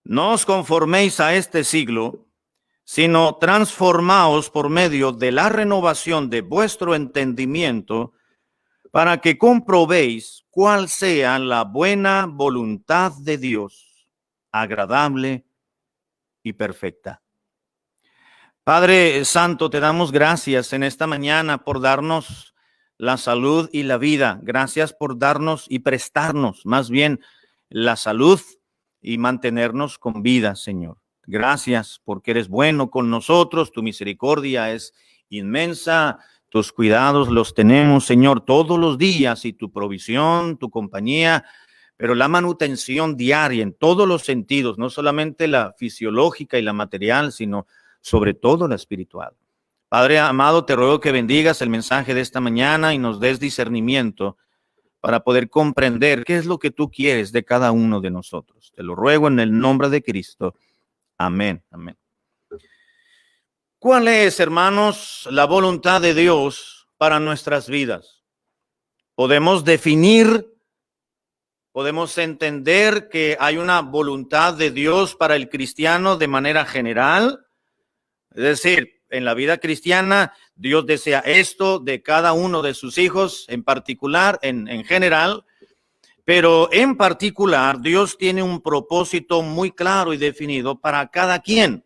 No os conforméis a este siglo, sino transformaos por medio de la renovación de vuestro entendimiento, para que comprobéis cuál sea la buena voluntad de Dios, agradable y perfecta. Padre Santo, te damos gracias en esta mañana por darnos la salud y la vida. Gracias por darnos y prestarnos más bien la salud y mantenernos con vida, Señor. Gracias porque eres bueno con nosotros, tu misericordia es inmensa, tus cuidados los tenemos, Señor, todos los días y tu provisión, tu compañía, pero la manutención diaria en todos los sentidos, no solamente la fisiológica y la material, sino sobre todo la espiritual. Padre amado, te ruego que bendigas el mensaje de esta mañana y nos des discernimiento para poder comprender qué es lo que tú quieres de cada uno de nosotros. Te lo ruego en el nombre de Cristo. Amén. Amén. ¿Cuál es, hermanos, la voluntad de Dios para nuestras vidas? Podemos definir, podemos entender que hay una voluntad de Dios para el cristiano de manera general. Es decir, en la vida cristiana, Dios desea esto de cada uno de sus hijos, en particular, en general, pero en particular, Dios tiene un propósito muy claro y definido para cada quien,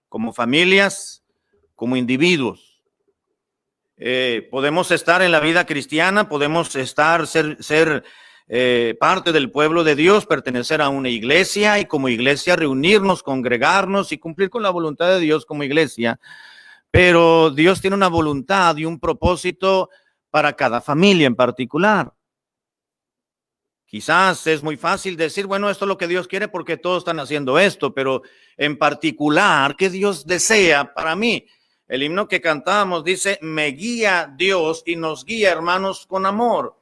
como familias, como individuos. Podemos estar en la vida cristiana, podemos ser parte del pueblo de Dios, pertenecer a una iglesia y como iglesia reunirnos, congregarnos y cumplir con la voluntad de Dios como iglesia. Pero Dios tiene una voluntad y un propósito para cada familia en particular. Quizás es muy fácil decir, bueno, esto es lo que Dios quiere porque todos están haciendo esto, pero en particular, ¿qué Dios desea para mí? El himno que cantamos dice, me guía Dios y nos guía, hermanos, con amor.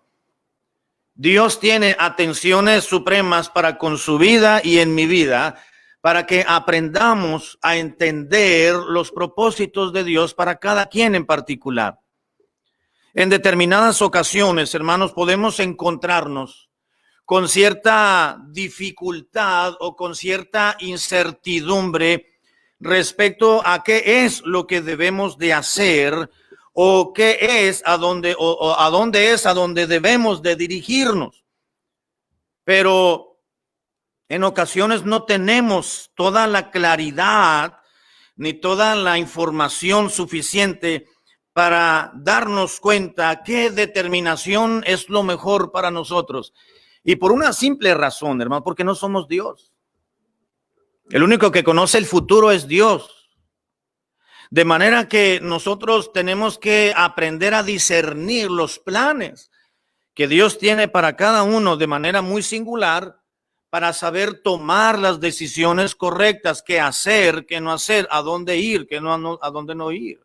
Dios tiene atenciones supremas para con su vida y en mi vida, para que aprendamos a entender los propósitos de Dios para cada quien en particular. En determinadas ocasiones, hermanos, podemos encontrarnos con cierta dificultad o con cierta incertidumbre respecto a qué es lo que debemos de hacer o qué es a dónde es a dónde debemos de dirigirnos. Pero en ocasiones no tenemos toda la claridad ni toda la información suficiente para darnos cuenta qué determinación es lo mejor para nosotros. Y por una simple razón, hermano, porque no somos Dios. El único que conoce el futuro es Dios. De manera que nosotros tenemos que aprender a discernir los planes que Dios tiene para cada uno de manera muy singular para saber tomar las decisiones correctas, qué hacer, qué no hacer, a dónde ir, a dónde no ir.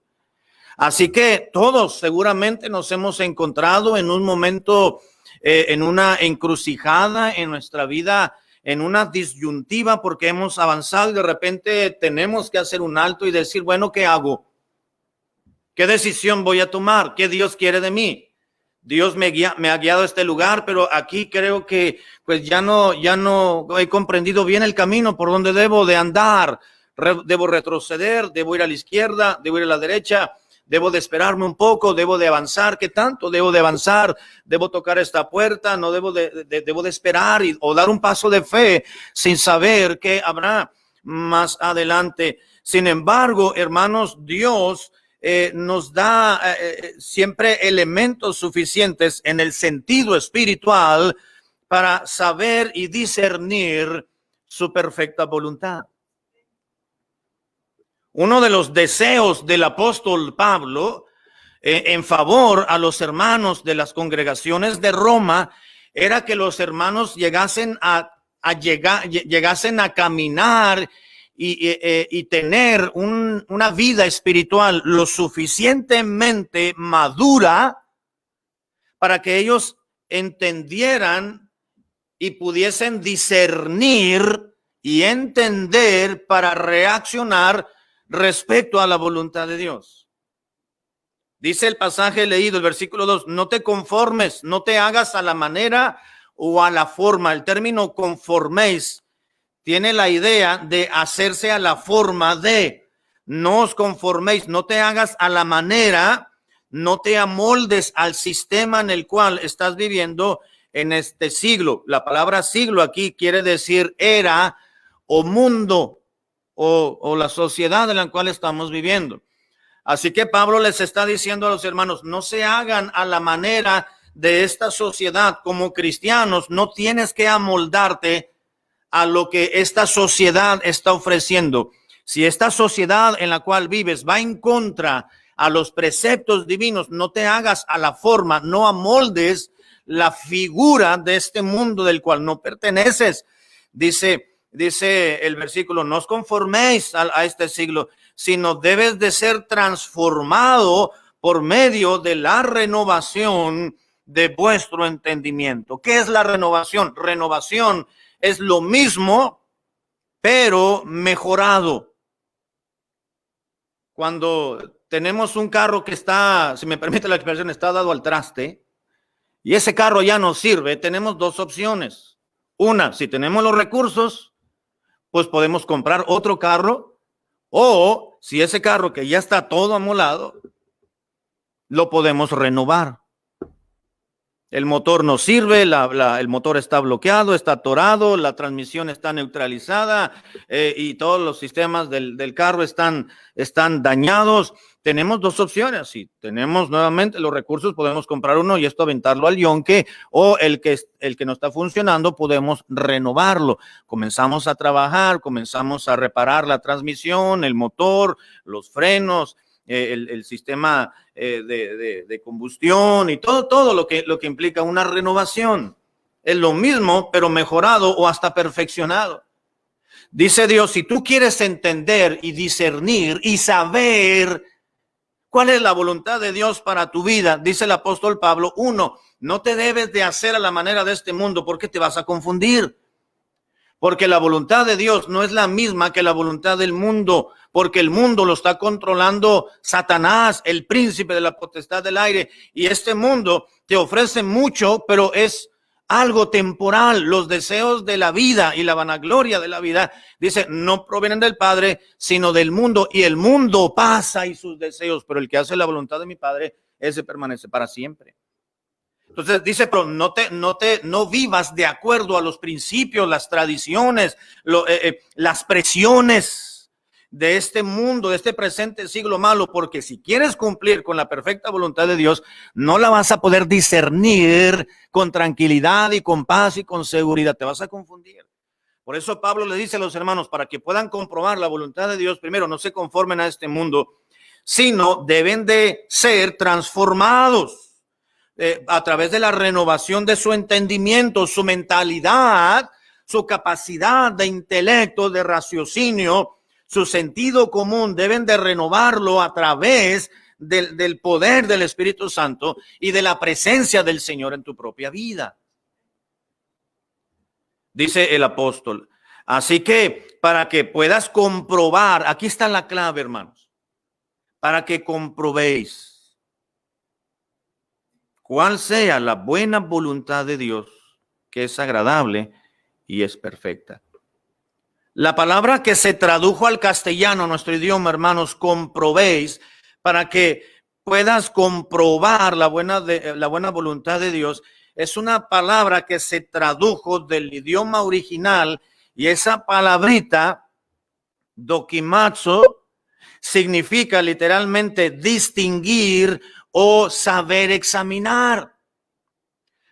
Así que todos seguramente nos hemos encontrado en un momento, en una encrucijada en nuestra vida, en una disyuntiva porque hemos avanzado y de repente tenemos que hacer un alto y decir, bueno, ¿qué hago? ¿Qué decisión voy a tomar? ¿Qué Dios quiere de mí? Dios me ha guiado a este lugar, pero aquí creo que pues ya no he comprendido bien el camino por donde debo de andar. Debo retroceder, debo ir a la izquierda, debo ir a la derecha. Debo de esperarme un poco, debo de avanzar. ¿Qué tanto debo de avanzar? Debo tocar esta puerta, no debo de esperar o dar un paso de fe sin saber qué habrá más adelante. Sin embargo, hermanos, Dios nos da siempre elementos suficientes en el sentido espiritual para saber y discernir su perfecta voluntad. Uno de los deseos del apóstol Pablo en favor a los hermanos de las congregaciones de Roma era que los hermanos llegasen a caminar y tener una vida espiritual lo suficientemente madura para que ellos entendieran y pudiesen discernir y entender para reaccionar respecto a la voluntad de Dios. Dice el pasaje leído, el versículo 2, no te conformes, no te hagas a la manera o a la forma. El término conforméis tiene la idea de hacerse a la forma de. No os conforméis, no te hagas a la manera, no te amoldes al sistema en el cual estás viviendo en este siglo. La palabra siglo aquí quiere decir era o mundo o la sociedad en la cual estamos viviendo. Así que Pablo les está diciendo a los hermanos, no se hagan a la manera de esta sociedad. Como cristianos, no tienes que amoldarte a lo que esta sociedad está ofreciendo. Si esta sociedad en la cual vives va en contra a los preceptos divinos, no te hagas a la forma, no amoldes la figura de este mundo del cual no perteneces. Dice el versículo, no os conforméis a este siglo, sino debes de ser transformado por medio de la renovación de vuestro entendimiento. ¿Qué es la renovación? Renovación es lo mismo, pero mejorado. Cuando tenemos un carro que está, si me permite la expresión, está dado al traste, y ese carro ya no sirve, tenemos dos opciones. Una, si tenemos los recursos, pues podemos comprar otro carro, o si ese carro que ya está todo amolado, lo podemos renovar. El motor no sirve, el motor está bloqueado, está atorado, la transmisión está neutralizada y todos los sistemas del carro están dañados. Tenemos dos opciones. Si tenemos nuevamente los recursos, podemos comprar uno y esto aventarlo al yonque, o el que no está funcionando, podemos renovarlo. Comenzamos a trabajar, comenzamos a reparar la transmisión, el motor, los frenos, el sistema de combustión y todo lo que implica una renovación. Es lo mismo, pero mejorado o hasta perfeccionado. Dice Dios, si tú quieres entender y discernir y saber cuál es la voluntad de Dios para tu vida, dice el apóstol Pablo, 1, no te debes de hacer a la manera de este mundo porque te vas a confundir. Porque la voluntad de Dios no es la misma que la voluntad del mundo, porque el mundo lo está controlando Satanás, el príncipe de la potestad del aire, y este mundo te ofrece mucho, pero es algo temporal. Los deseos de la vida y la vanagloria de la vida, dice, no provienen del Padre, sino del mundo, y el mundo pasa y sus deseos, pero el que hace la voluntad de mi Padre, ese permanece para siempre. Entonces dice, pero no vivas de acuerdo a los principios, las tradiciones, las presiones de este mundo, de este presente siglo malo, porque si quieres cumplir con la perfecta voluntad de Dios, no la vas a poder discernir con tranquilidad y con paz y con seguridad, te vas a confundir. Por eso Pablo le dice a los hermanos, para que puedan comprobar la voluntad de Dios, primero, no se conformen a este mundo, sino deben de ser transformados a través de la renovación de su entendimiento, su mentalidad, su capacidad de intelecto, de raciocinio, su sentido común. Deben de renovarlo a través del poder del Espíritu Santo y de la presencia del Señor en tu propia vida. Dice el apóstol. Así que para que puedas comprobar, aquí está la clave, hermanos, para que comprobéis cuál sea la buena voluntad de Dios, que es agradable y es perfecta. La palabra que se tradujo al castellano, nuestro idioma, hermanos, comprobéis, para que puedas comprobar la buena voluntad de Dios, es una palabra que se tradujo del idioma original, y esa palabrita, dokimazo, significa literalmente distinguir o saber examinar.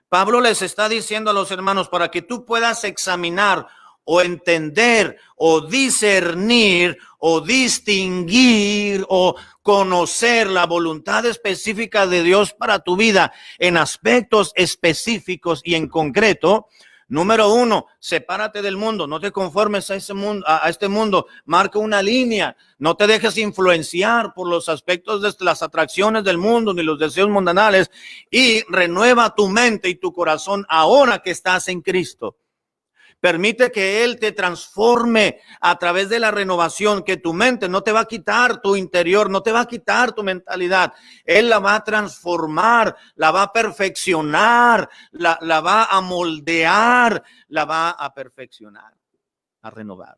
Pablo les está diciendo a los hermanos, para que tú puedas examinar o entender o discernir o distinguir o conocer la voluntad específica de Dios para tu vida en aspectos específicos y en concreto. Número 1, sepárate del mundo, no te conformes a este mundo, marca una línea, no te dejes influenciar por los aspectos de las atracciones del mundo ni los deseos mundanales, y renueva tu mente y tu corazón ahora que estás en Cristo. Permite que Él te transforme a través de la renovación, que tu mente no te va a quitar tu interior, no te va a quitar tu mentalidad. Él la va a transformar, la va a perfeccionar, la va a moldear, la va a perfeccionar. a renovar.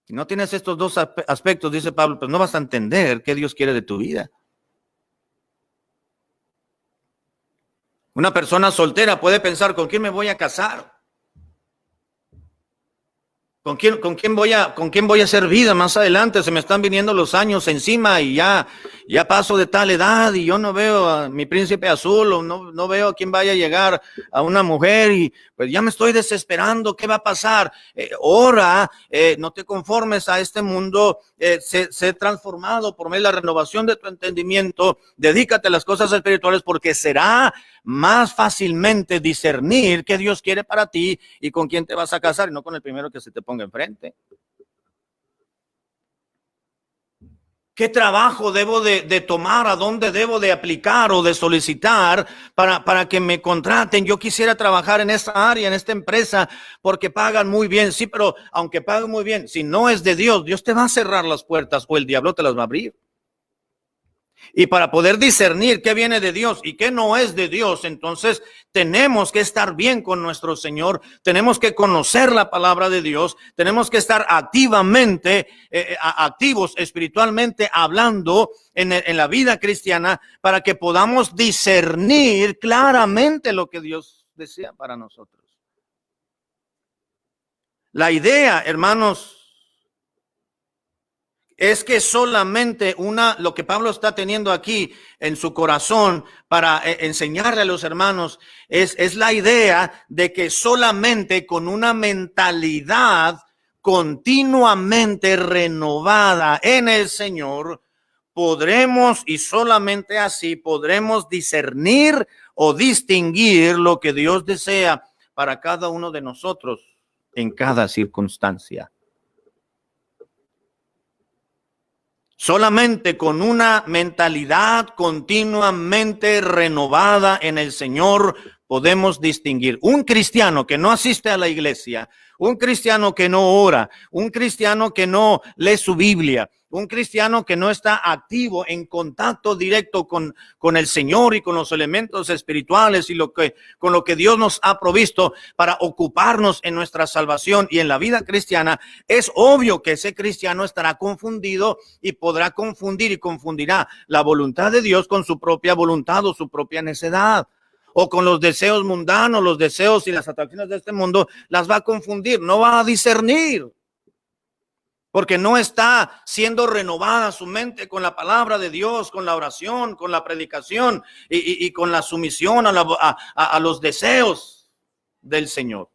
Si no tienes estos dos aspectos, dice Pablo, pues no vas a entender qué Dios quiere de tu vida. Una persona soltera puede pensar, ¿con quién me voy a casar? ¿Con quién voy a hacer vida más adelante? Se me están viniendo los años encima y ya paso de tal edad y yo no veo a mi príncipe azul o no veo a quién vaya a llegar a una mujer y pues ya me estoy desesperando. ¿Qué va a pasar? Ora, no te conformes a este mundo, sé transformado por medio de la renovación de tu entendimiento. Dedícate a las cosas espirituales porque será más fácilmente discernir qué Dios quiere para ti y con quién te vas a casar y no con el primero que se te ponga enfrente. ¿Qué trabajo debo de tomar? ¿A dónde debo de aplicar o de solicitar para que me contraten? Yo quisiera trabajar en esa área, en esta empresa, porque pagan muy bien. Sí, pero aunque paguen muy bien, si no es de Dios, Dios te va a cerrar las puertas o el diablo te las va a abrir. Y para poder discernir qué viene de Dios y qué no es de Dios, entonces tenemos que estar bien con nuestro Señor, tenemos que conocer la palabra de Dios, tenemos que estar activamente, activos espiritualmente hablando en la vida cristiana para que podamos discernir claramente lo que Dios desea para nosotros. La idea, hermanos, es que solamente lo que Pablo está teniendo aquí en su corazón para enseñarle a los hermanos es la idea de que solamente con una mentalidad continuamente renovada en el Señor podremos, y solamente así podremos discernir o distinguir lo que Dios desea para cada uno de nosotros en cada circunstancia. Solamente con una mentalidad continuamente renovada en el Señor podemos distinguir. Un cristiano que no asiste a la iglesia, un cristiano que no ora, un cristiano que no lee su Biblia, un cristiano que no está activo en contacto directo con el Señor y con los elementos espirituales y con lo que Dios nos ha provisto para ocuparnos en nuestra salvación y en la vida cristiana, es obvio que ese cristiano estará confundido y podrá confundir y confundirá la voluntad de Dios con su propia voluntad o su propia necedad. O con los deseos mundanos, los deseos y las atracciones de este mundo, las va a confundir, no va a discernir. Porque no está siendo renovada su mente con la palabra de Dios, con la oración, con la predicación y con la sumisión a los deseos del Señor.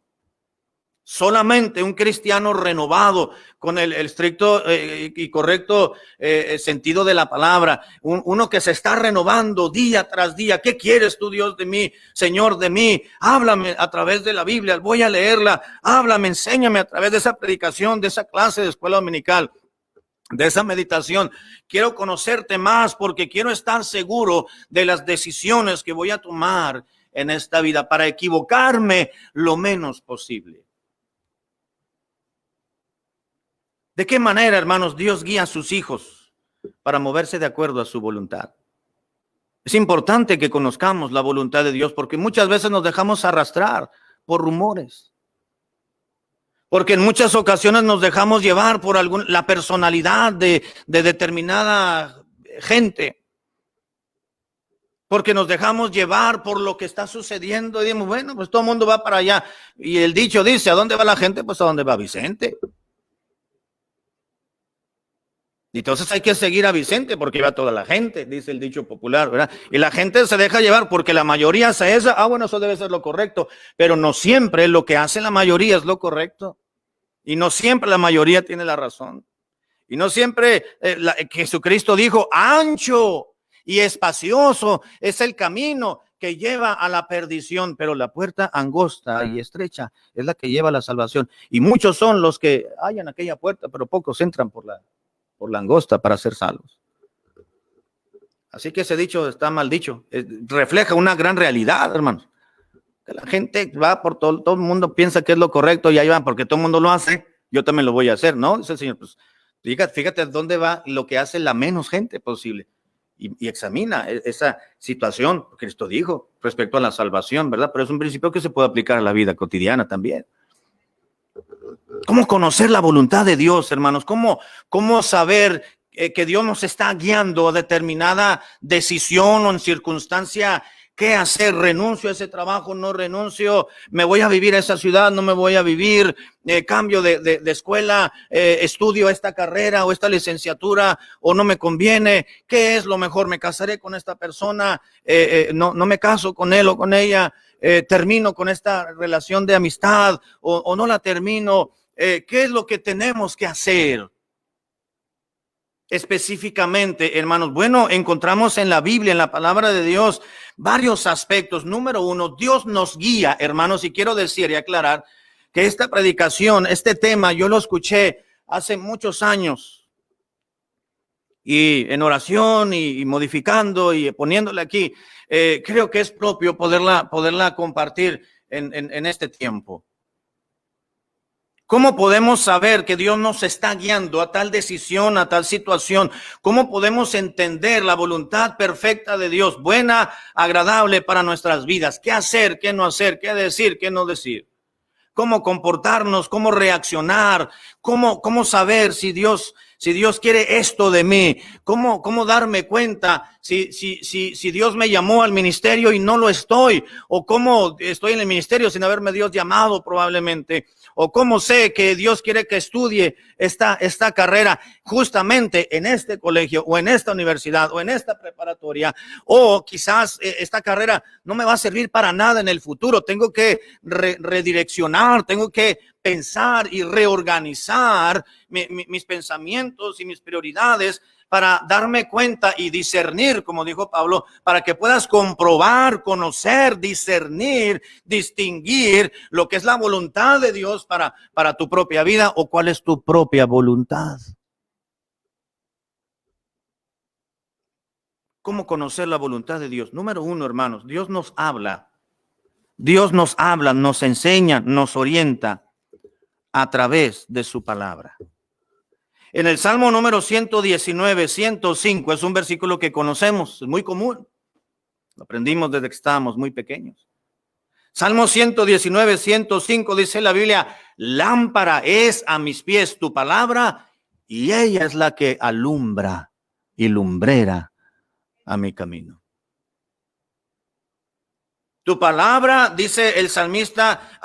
Solamente un cristiano renovado con el estricto y correcto sentido de la palabra, uno que se está renovando día tras día. ¿Qué quieres tú, Dios, de mí, Señor, de mí? Háblame a través de la Biblia, voy a leerla. Háblame, enséñame a través de esa predicación, de esa clase de escuela dominical, de esa meditación. Quiero conocerte más porque quiero estar seguro de las decisiones que voy a tomar en esta vida para equivocarme lo menos posible. ¿De qué manera, hermanos, Dios guía a sus hijos para moverse de acuerdo a su voluntad? Es importante que conozcamos la voluntad de Dios porque muchas veces nos dejamos arrastrar por rumores. Porque en muchas ocasiones nos dejamos llevar por la personalidad de determinada gente. Porque nos dejamos llevar por lo que está sucediendo y decimos, bueno, pues todo el mundo va para allá. Y el dicho dice, ¿a dónde va la gente? Pues a dónde va Vicente. Entonces hay que seguir a Vicente porque va toda la gente, dice el dicho popular, ¿verdad? Y la gente se deja llevar porque la mayoría hace eso. Bueno, eso debe ser lo correcto, pero no siempre lo que hace la mayoría es lo correcto. Y no siempre la mayoría tiene la razón. Y no siempre Jesucristo dijo, ancho y espacioso es el camino que lleva a la perdición, pero la puerta angosta y estrecha es la que lleva a la salvación. Y muchos son los que hallan aquella puerta, pero pocos entran por la angosta para ser salvos. Así que ese dicho está mal dicho. Refleja una gran realidad, hermanos. Que la gente va por todo el mundo piensa que es lo correcto y ahí van porque todo el mundo lo hace, yo también lo voy a hacer, ¿no? Dice el Señor, pues fíjate dónde va lo que hace la menos gente posible y examina esa situación. Cristo dijo respecto a la salvación, ¿verdad? Pero es un principio que se puede aplicar a la vida cotidiana también. ¿Cómo conocer la voluntad de Dios, hermanos? ¿Cómo saber que Dios nos está guiando a determinada decisión o en circunstancia? ¿Qué hacer? ¿Renuncio a ese trabajo? ¿No renuncio? ¿Me voy a vivir a esa ciudad? ¿No me voy a vivir? ¿Cambio de escuela? ¿Estudio esta carrera o esta licenciatura? ¿O no me conviene? ¿Qué es lo mejor? ¿Me casaré con esta persona? No me caso con él o con ella. ¿Termino con esta relación de amistad o no la termino? ¿Qué es lo que tenemos que hacer? Específicamente, hermanos, bueno, encontramos en la Biblia, en la palabra de Dios, varios aspectos. Número uno, Dios nos guía, hermanos, y quiero decir y aclarar que esta predicación, este tema, yo lo escuché hace muchos años y en oración y modificando y poniéndole aquí. Creo que es propio poderla compartir en este tiempo. ¿Cómo podemos saber que Dios nos está guiando a tal decisión, a tal situación? ¿Cómo podemos entender la voluntad perfecta de Dios, buena, agradable para nuestras vidas? ¿Qué hacer, qué no hacer, qué decir, qué no decir? ¿Cómo comportarnos, cómo reaccionar? ¿Cómo saber si Dios quiere esto de mí? ¿Cómo darme cuenta si Dios me llamó al ministerio y no lo estoy? ¿O cómo estoy en el ministerio sin haberme Dios llamado probablemente? ¿O cómo sé que Dios quiere que estudie esta carrera justamente en este colegio o en esta universidad o en esta preparatoria? O quizás esta carrera no me va a servir para nada en el futuro. Tengo que redireccionar, tengo que pensar y reorganizar mis pensamientos y mis prioridades para darme cuenta y discernir, como dijo Pablo, para que puedas comprobar, conocer, discernir, distinguir lo que es la voluntad de Dios para tu propia vida o cuál es tu propia voluntad. ¿Cómo conocer la voluntad de Dios? Número uno, hermanos, Dios nos habla. Dios nos habla, nos enseña, nos orienta a través de su palabra. En el Salmo número 119, 105, es un versículo que conocemos, es muy común. Lo aprendimos desde que estábamos muy pequeños. Salmo 119, 105 dice la Biblia: lámpara es a mis pies tu palabra y ella es la que alumbra y lumbrera a mi camino. Tu palabra, dice el salmista,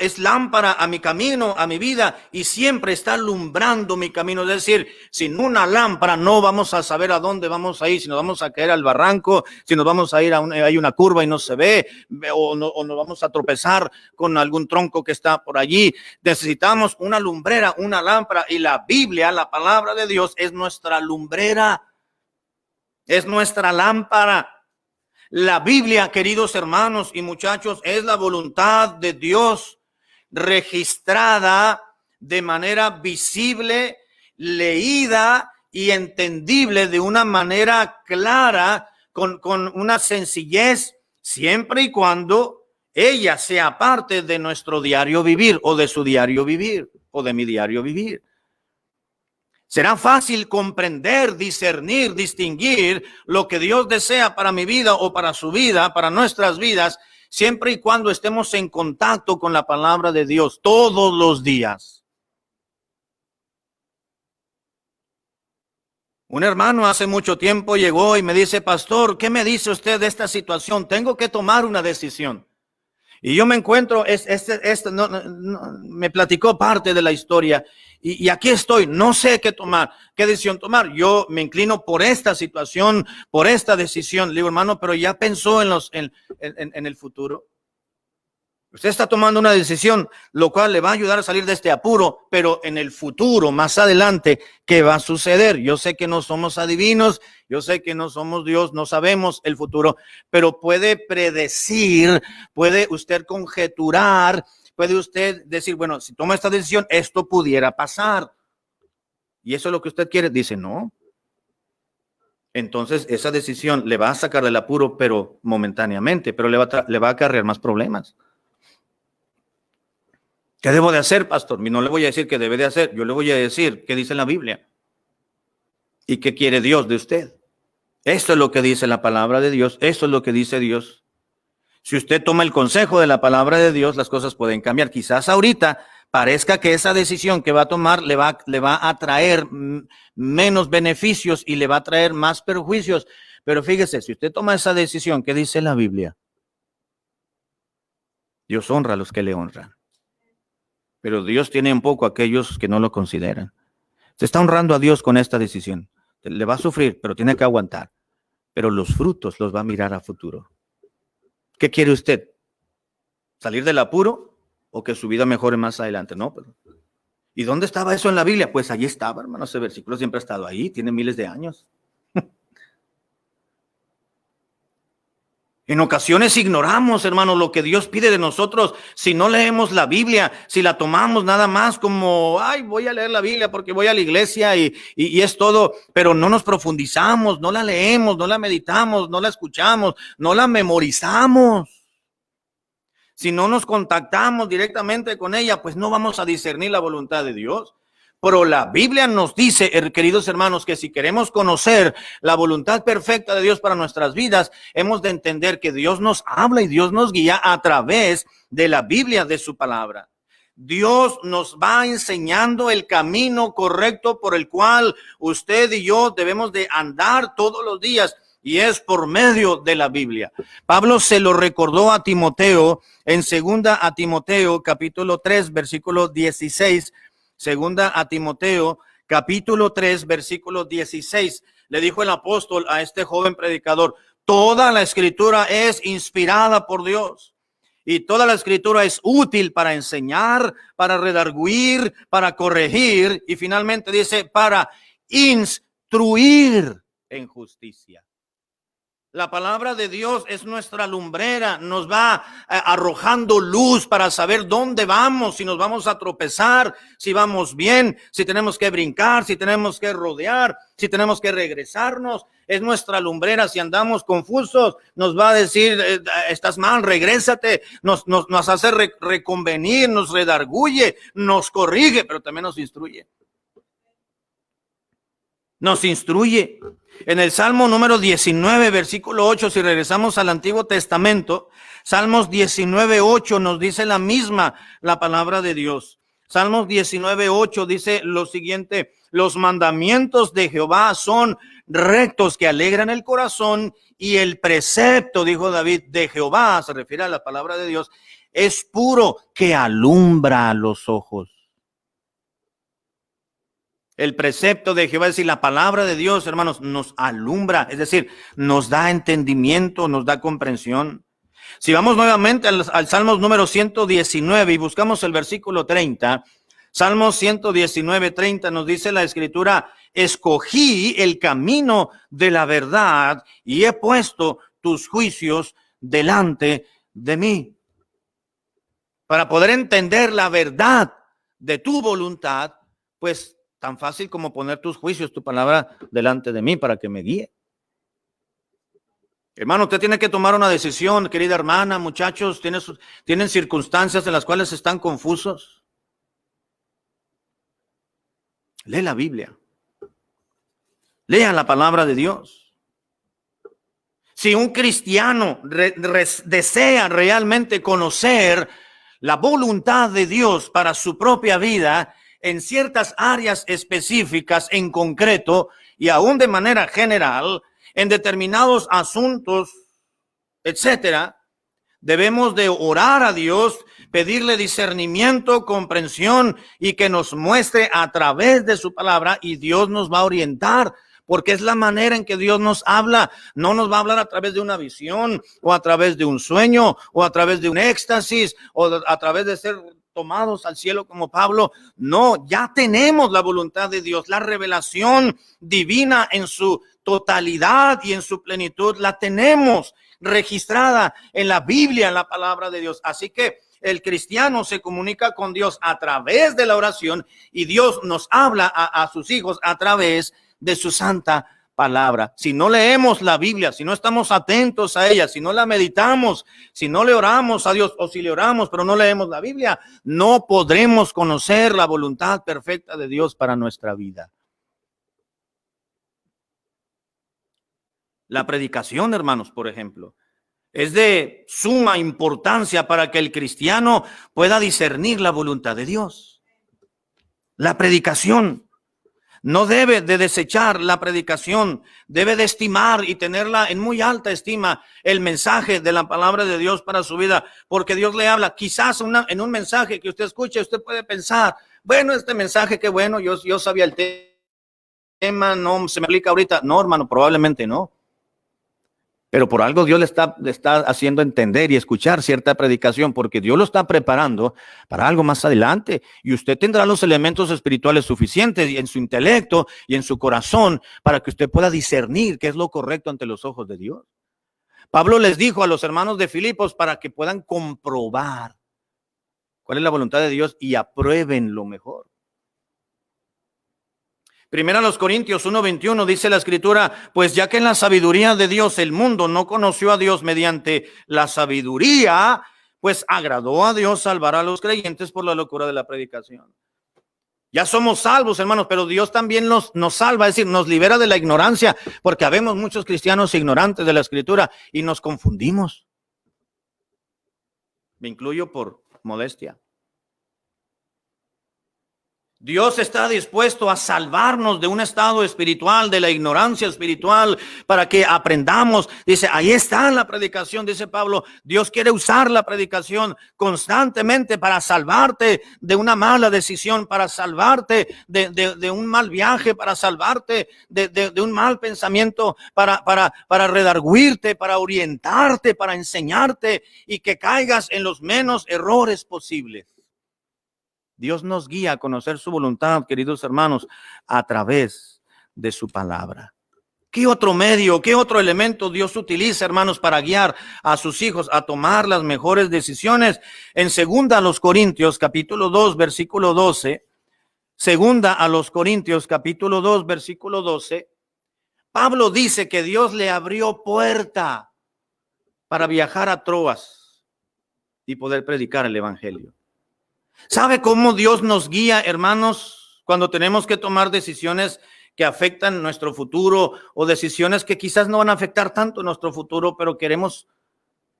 es lámpara a mi camino, a mi vida, y siempre está alumbrando mi camino. Es decir, sin una lámpara no vamos a saber a dónde vamos a ir, si nos vamos a caer al barranco, si nos vamos a ir hay una curva y no se ve, o nos vamos a tropezar con algún tronco que está por allí. Necesitamos una lumbrera, una lámpara, y la Biblia, la palabra de Dios, es nuestra lumbrera, es nuestra lámpara. La Biblia, queridos hermanos y muchachos, es la voluntad de Dios registrada de manera visible, leída y entendible de una manera clara, con una sencillez, siempre y cuando ella sea parte de nuestro diario vivir o de su diario vivir o de mi diario vivir. Será fácil comprender, discernir, distinguir lo que Dios desea para mi vida o para su vida, para nuestras vidas, siempre y cuando estemos en contacto con la palabra de Dios todos los días. Un hermano hace mucho tiempo llegó y me dice: pastor, ¿qué me dice usted de esta situación? Tengo que tomar una decisión. Y yo me encuentro, me platicó parte de la historia y aquí estoy, no sé qué tomar, qué decisión tomar. Yo me inclino por esta situación, por esta decisión. Le digo: hermano, pero ya pensó en el futuro. Usted está tomando una decisión, lo cual le va a ayudar a salir de este apuro, pero en el futuro, más adelante, ¿qué va a suceder? Yo sé que no somos adivinos, yo sé que no somos Dios, no sabemos el futuro, pero puede predecir, puede usted conjeturar, puede usted decir: bueno, si toma esta decisión, esto pudiera pasar. ¿Y eso es lo que usted quiere? Dice: no. Entonces, esa decisión le va a sacar del apuro, pero momentáneamente, pero le va a acarrear más problemas. ¿Qué debo de hacer, pastor? No le voy a decir qué debe de hacer, yo le voy a decir qué dice la Biblia y qué quiere Dios de usted. Esto es lo que dice la palabra de Dios, esto es lo que dice Dios. Si usted toma el consejo de la palabra de Dios, las cosas pueden cambiar. Quizás ahorita parezca que esa decisión que va a tomar le va a traer menos beneficios y le va a traer más perjuicios. Pero fíjese, si usted toma esa decisión, ¿qué dice la Biblia? Dios honra a los que le honran. Pero Dios tiene un poco a aquellos que no lo consideran. Se está honrando a Dios con esta decisión. Le va a sufrir, pero tiene que aguantar. Pero los frutos los va a mirar a futuro. ¿Qué quiere usted? ¿Salir del apuro o que su vida mejore más adelante? No, pero ¿y dónde estaba eso en la Biblia? Pues allí estaba, hermano. Ese versículo siempre ha estado ahí, tiene miles de años. En ocasiones ignoramos, hermano, lo que Dios pide de nosotros si no leemos la Biblia, si la tomamos nada más como, ay, voy a leer la Biblia porque voy a la iglesia y es todo, pero no nos profundizamos, no la leemos, no la meditamos, no la escuchamos, no la memorizamos. Si no nos contactamos directamente con ella, pues no vamos a discernir la voluntad de Dios. Pero la Biblia nos dice, queridos hermanos, que si queremos conocer la voluntad perfecta de Dios para nuestras vidas, hemos de entender que Dios nos habla y Dios nos guía a través de la Biblia, de su palabra. Dios nos va enseñando el camino correcto por el cual usted y yo debemos de andar todos los días, y es por medio de la Biblia. Pablo se lo recordó a Timoteo en 2 a Timoteo capítulo 3 versículo 16. Segunda a Timoteo, capítulo 3, versículo 16. Le dijo el apóstol a este joven predicador: toda la escritura es inspirada por Dios. Y toda la escritura es útil para enseñar, para redarguir, para corregir. Y finalmente dice, para instruir en justicia. La palabra de Dios es nuestra lumbrera, nos va arrojando luz para saber dónde vamos, si nos vamos a tropezar, si vamos bien, si tenemos que brincar, si tenemos que rodear, si tenemos que regresarnos. Es nuestra lumbrera. Si andamos confusos, nos va a decir, estás mal, regrésate, nos hace reconvenir, nos redarguye, nos corrige, pero también nos instruye. Nos instruye. En el Salmo número 19, versículo 8, si regresamos al Antiguo Testamento, Salmos 19, 8 nos dice la palabra de Dios. Salmos 19, 8 dice lo siguiente: los mandamientos de Jehová son rectos, que alegran el corazón, y el precepto, dijo David, de Jehová, se refiere a la palabra de Dios, es puro, que alumbra los ojos. El precepto de Jehová, es decir, la palabra de Dios, hermanos, nos alumbra, es decir, nos da entendimiento, nos da comprensión. Si vamos nuevamente al Salmos número 119 y buscamos el versículo 30, Salmos 119, 30 nos dice la Escritura: escogí el camino de la verdad y he puesto tus juicios delante de mí. Para poder entender la verdad de tu voluntad, pues tan fácil como poner tus juicios, tu palabra delante de mí para que me guíe. Hermano, usted tiene que tomar una decisión, querida hermana, muchachos, tienen circunstancias en las cuales están confusos. Lee la Biblia. Lea la palabra de Dios. Si un cristiano desea realmente conocer la voluntad de Dios para su propia vida, en ciertas áreas específicas en concreto y aún de manera general, en determinados asuntos, etcétera, debemos de orar a Dios, pedirle discernimiento, comprensión y que nos muestre a través de su palabra, y Dios nos va a orientar, porque es la manera en que Dios nos habla. No nos va a hablar a través de una visión o a través de un sueño o a través de un éxtasis o a través de ser tomados al cielo como Pablo. No, ya tenemos la voluntad de Dios, la revelación divina en su totalidad y en su plenitud la tenemos registrada en la Biblia, en la palabra de Dios. Así que el cristiano se comunica con Dios a través de la oración, y Dios nos habla a sus hijos a través de su santa palabra. Si no leemos la Biblia, si no estamos atentos a ella, si no la meditamos, si no le oramos a Dios, o si le oramos pero no leemos la Biblia, no podremos conocer la voluntad perfecta de Dios para nuestra vida. La predicación, hermanos, por ejemplo, Es de suma importancia para que el cristiano pueda discernir la voluntad de Dios. La predicación. No debe de desechar la predicación, debe de estimar y tenerla en muy alta estima el mensaje de la palabra de Dios para su vida, porque Dios le habla. Quizás en un mensaje que usted escuche, usted puede pensar, bueno, este mensaje, qué bueno, yo sabía el tema, no se me aplica ahorita. No, hermano, probablemente no. Pero por algo Dios le está haciendo entender y escuchar cierta predicación, porque Dios lo está preparando para algo más adelante. Y usted tendrá los elementos espirituales suficientes en su intelecto y en su corazón para que usted pueda discernir qué es lo correcto ante los ojos de Dios. Pablo les dijo a los hermanos de Filipos para que puedan comprobar cuál es la voluntad de Dios y aprueben lo mejor. Primera a los Corintios 1:21 dice la escritura, pues ya que en la sabiduría de Dios el mundo no conoció a Dios mediante la sabiduría, pues agradó a Dios salvar a los creyentes por la locura de la predicación. Ya somos salvos, hermanos, pero Dios también nos salva, es decir, nos libera de la ignorancia, porque habemos muchos cristianos ignorantes de la escritura y nos confundimos. Me incluyo por modestia. Dios está dispuesto a salvarnos de un estado espiritual, de la ignorancia espiritual, para que aprendamos. Dice, ahí está la predicación, dice Pablo. Dios quiere usar la predicación constantemente para salvarte de una mala decisión, para salvarte de un mal viaje, para salvarte de un mal pensamiento, para redarguirte, para orientarte, para enseñarte y que caigas en los menos errores posibles. Dios nos guía a conocer su voluntad, queridos hermanos, a través de su palabra. ¿Qué otro medio, qué otro elemento Dios utiliza, hermanos, para guiar a sus hijos a tomar las mejores decisiones? En segunda a los Corintios, capítulo 2, versículo 12, segunda a los Corintios, capítulo 2, versículo 12, Pablo dice que Dios le abrió puerta para viajar a Troas y poder predicar el evangelio. ¿Sabe cómo Dios nos guía, hermanos, cuando tenemos que tomar decisiones que afectan nuestro futuro o decisiones que quizás no van a afectar tanto nuestro futuro, pero queremos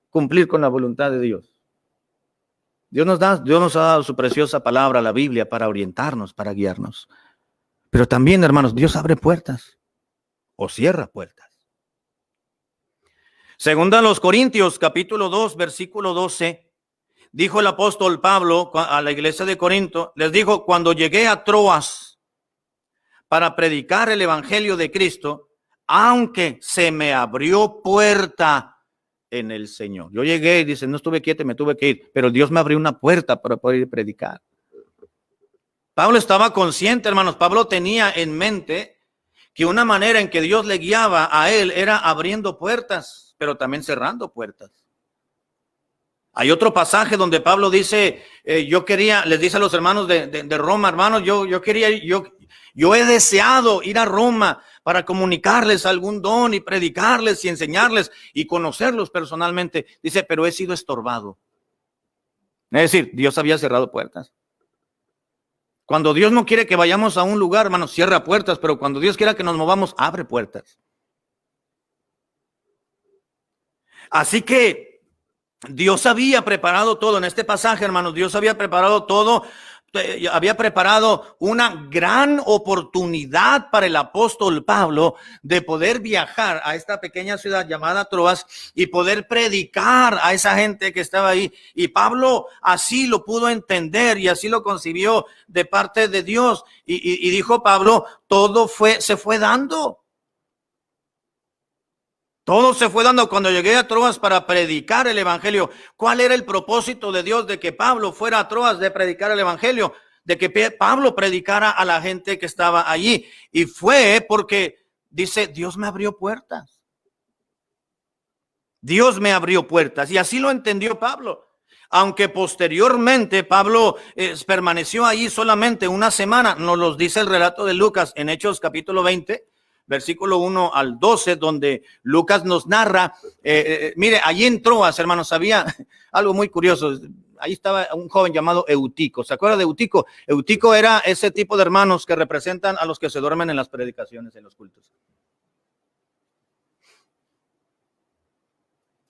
cumplir con la voluntad de Dios? Dios nos ha dado su preciosa palabra, la Biblia, para orientarnos, para guiarnos. Pero también, hermanos, Dios abre puertas o cierra puertas. Segunda a los Corintios, capítulo 2, versículo 12. Dijo el apóstol Pablo a la iglesia de Corinto, les dijo, cuando llegué a Troas para predicar el evangelio de Cristo, aunque se me abrió puerta en el Señor. Yo llegué y dice, no estuve quieto, me tuve que ir, pero Dios me abrió una puerta para poder ir a predicar. Pablo estaba consciente, hermanos, Pablo tenía en mente que una manera en que Dios le guiaba a él era abriendo puertas, pero también cerrando puertas. Hay otro pasaje donde Pablo dice, les dice a los hermanos de Roma, hermanos, yo he deseado ir a Roma para comunicarles algún don y predicarles y enseñarles y conocerlos personalmente. Dice, pero he sido estorbado. Es decir, Dios había cerrado puertas. Cuando Dios no quiere que vayamos a un lugar, hermanos, cierra puertas, pero cuando Dios quiera que nos movamos, abre puertas. Así que Dios había preparado todo en este pasaje, hermanos. Dios había preparado todo, había preparado una gran oportunidad para el apóstol Pablo de poder viajar a esta pequeña ciudad llamada Troas y poder predicar a esa gente que estaba ahí. Y Pablo así lo pudo entender y así lo concibió de parte de Dios. Y dijo Pablo, todo se fue dando. Todo se fue dando cuando llegué a Troas para predicar el evangelio. ¿Cuál era el propósito de Dios de que Pablo fuera a Troas de predicar el evangelio? De que Pablo predicara a la gente que estaba allí. Y fue porque, dice, Dios me abrió puertas. Dios me abrió puertas. Y así lo entendió Pablo. Aunque posteriormente Pablo permaneció allí solamente una semana, nos lo dice el relato de Lucas en Hechos capítulo 20. Versículo 1 al 12, donde Lucas nos narra, mire, allí en Troas, hermanos, había algo muy curioso. Ahí estaba un joven llamado Eutico. ¿Se acuerda de Eutico? Eutico era ese tipo de hermanos que representan a los que se duermen en las predicaciones, en los cultos.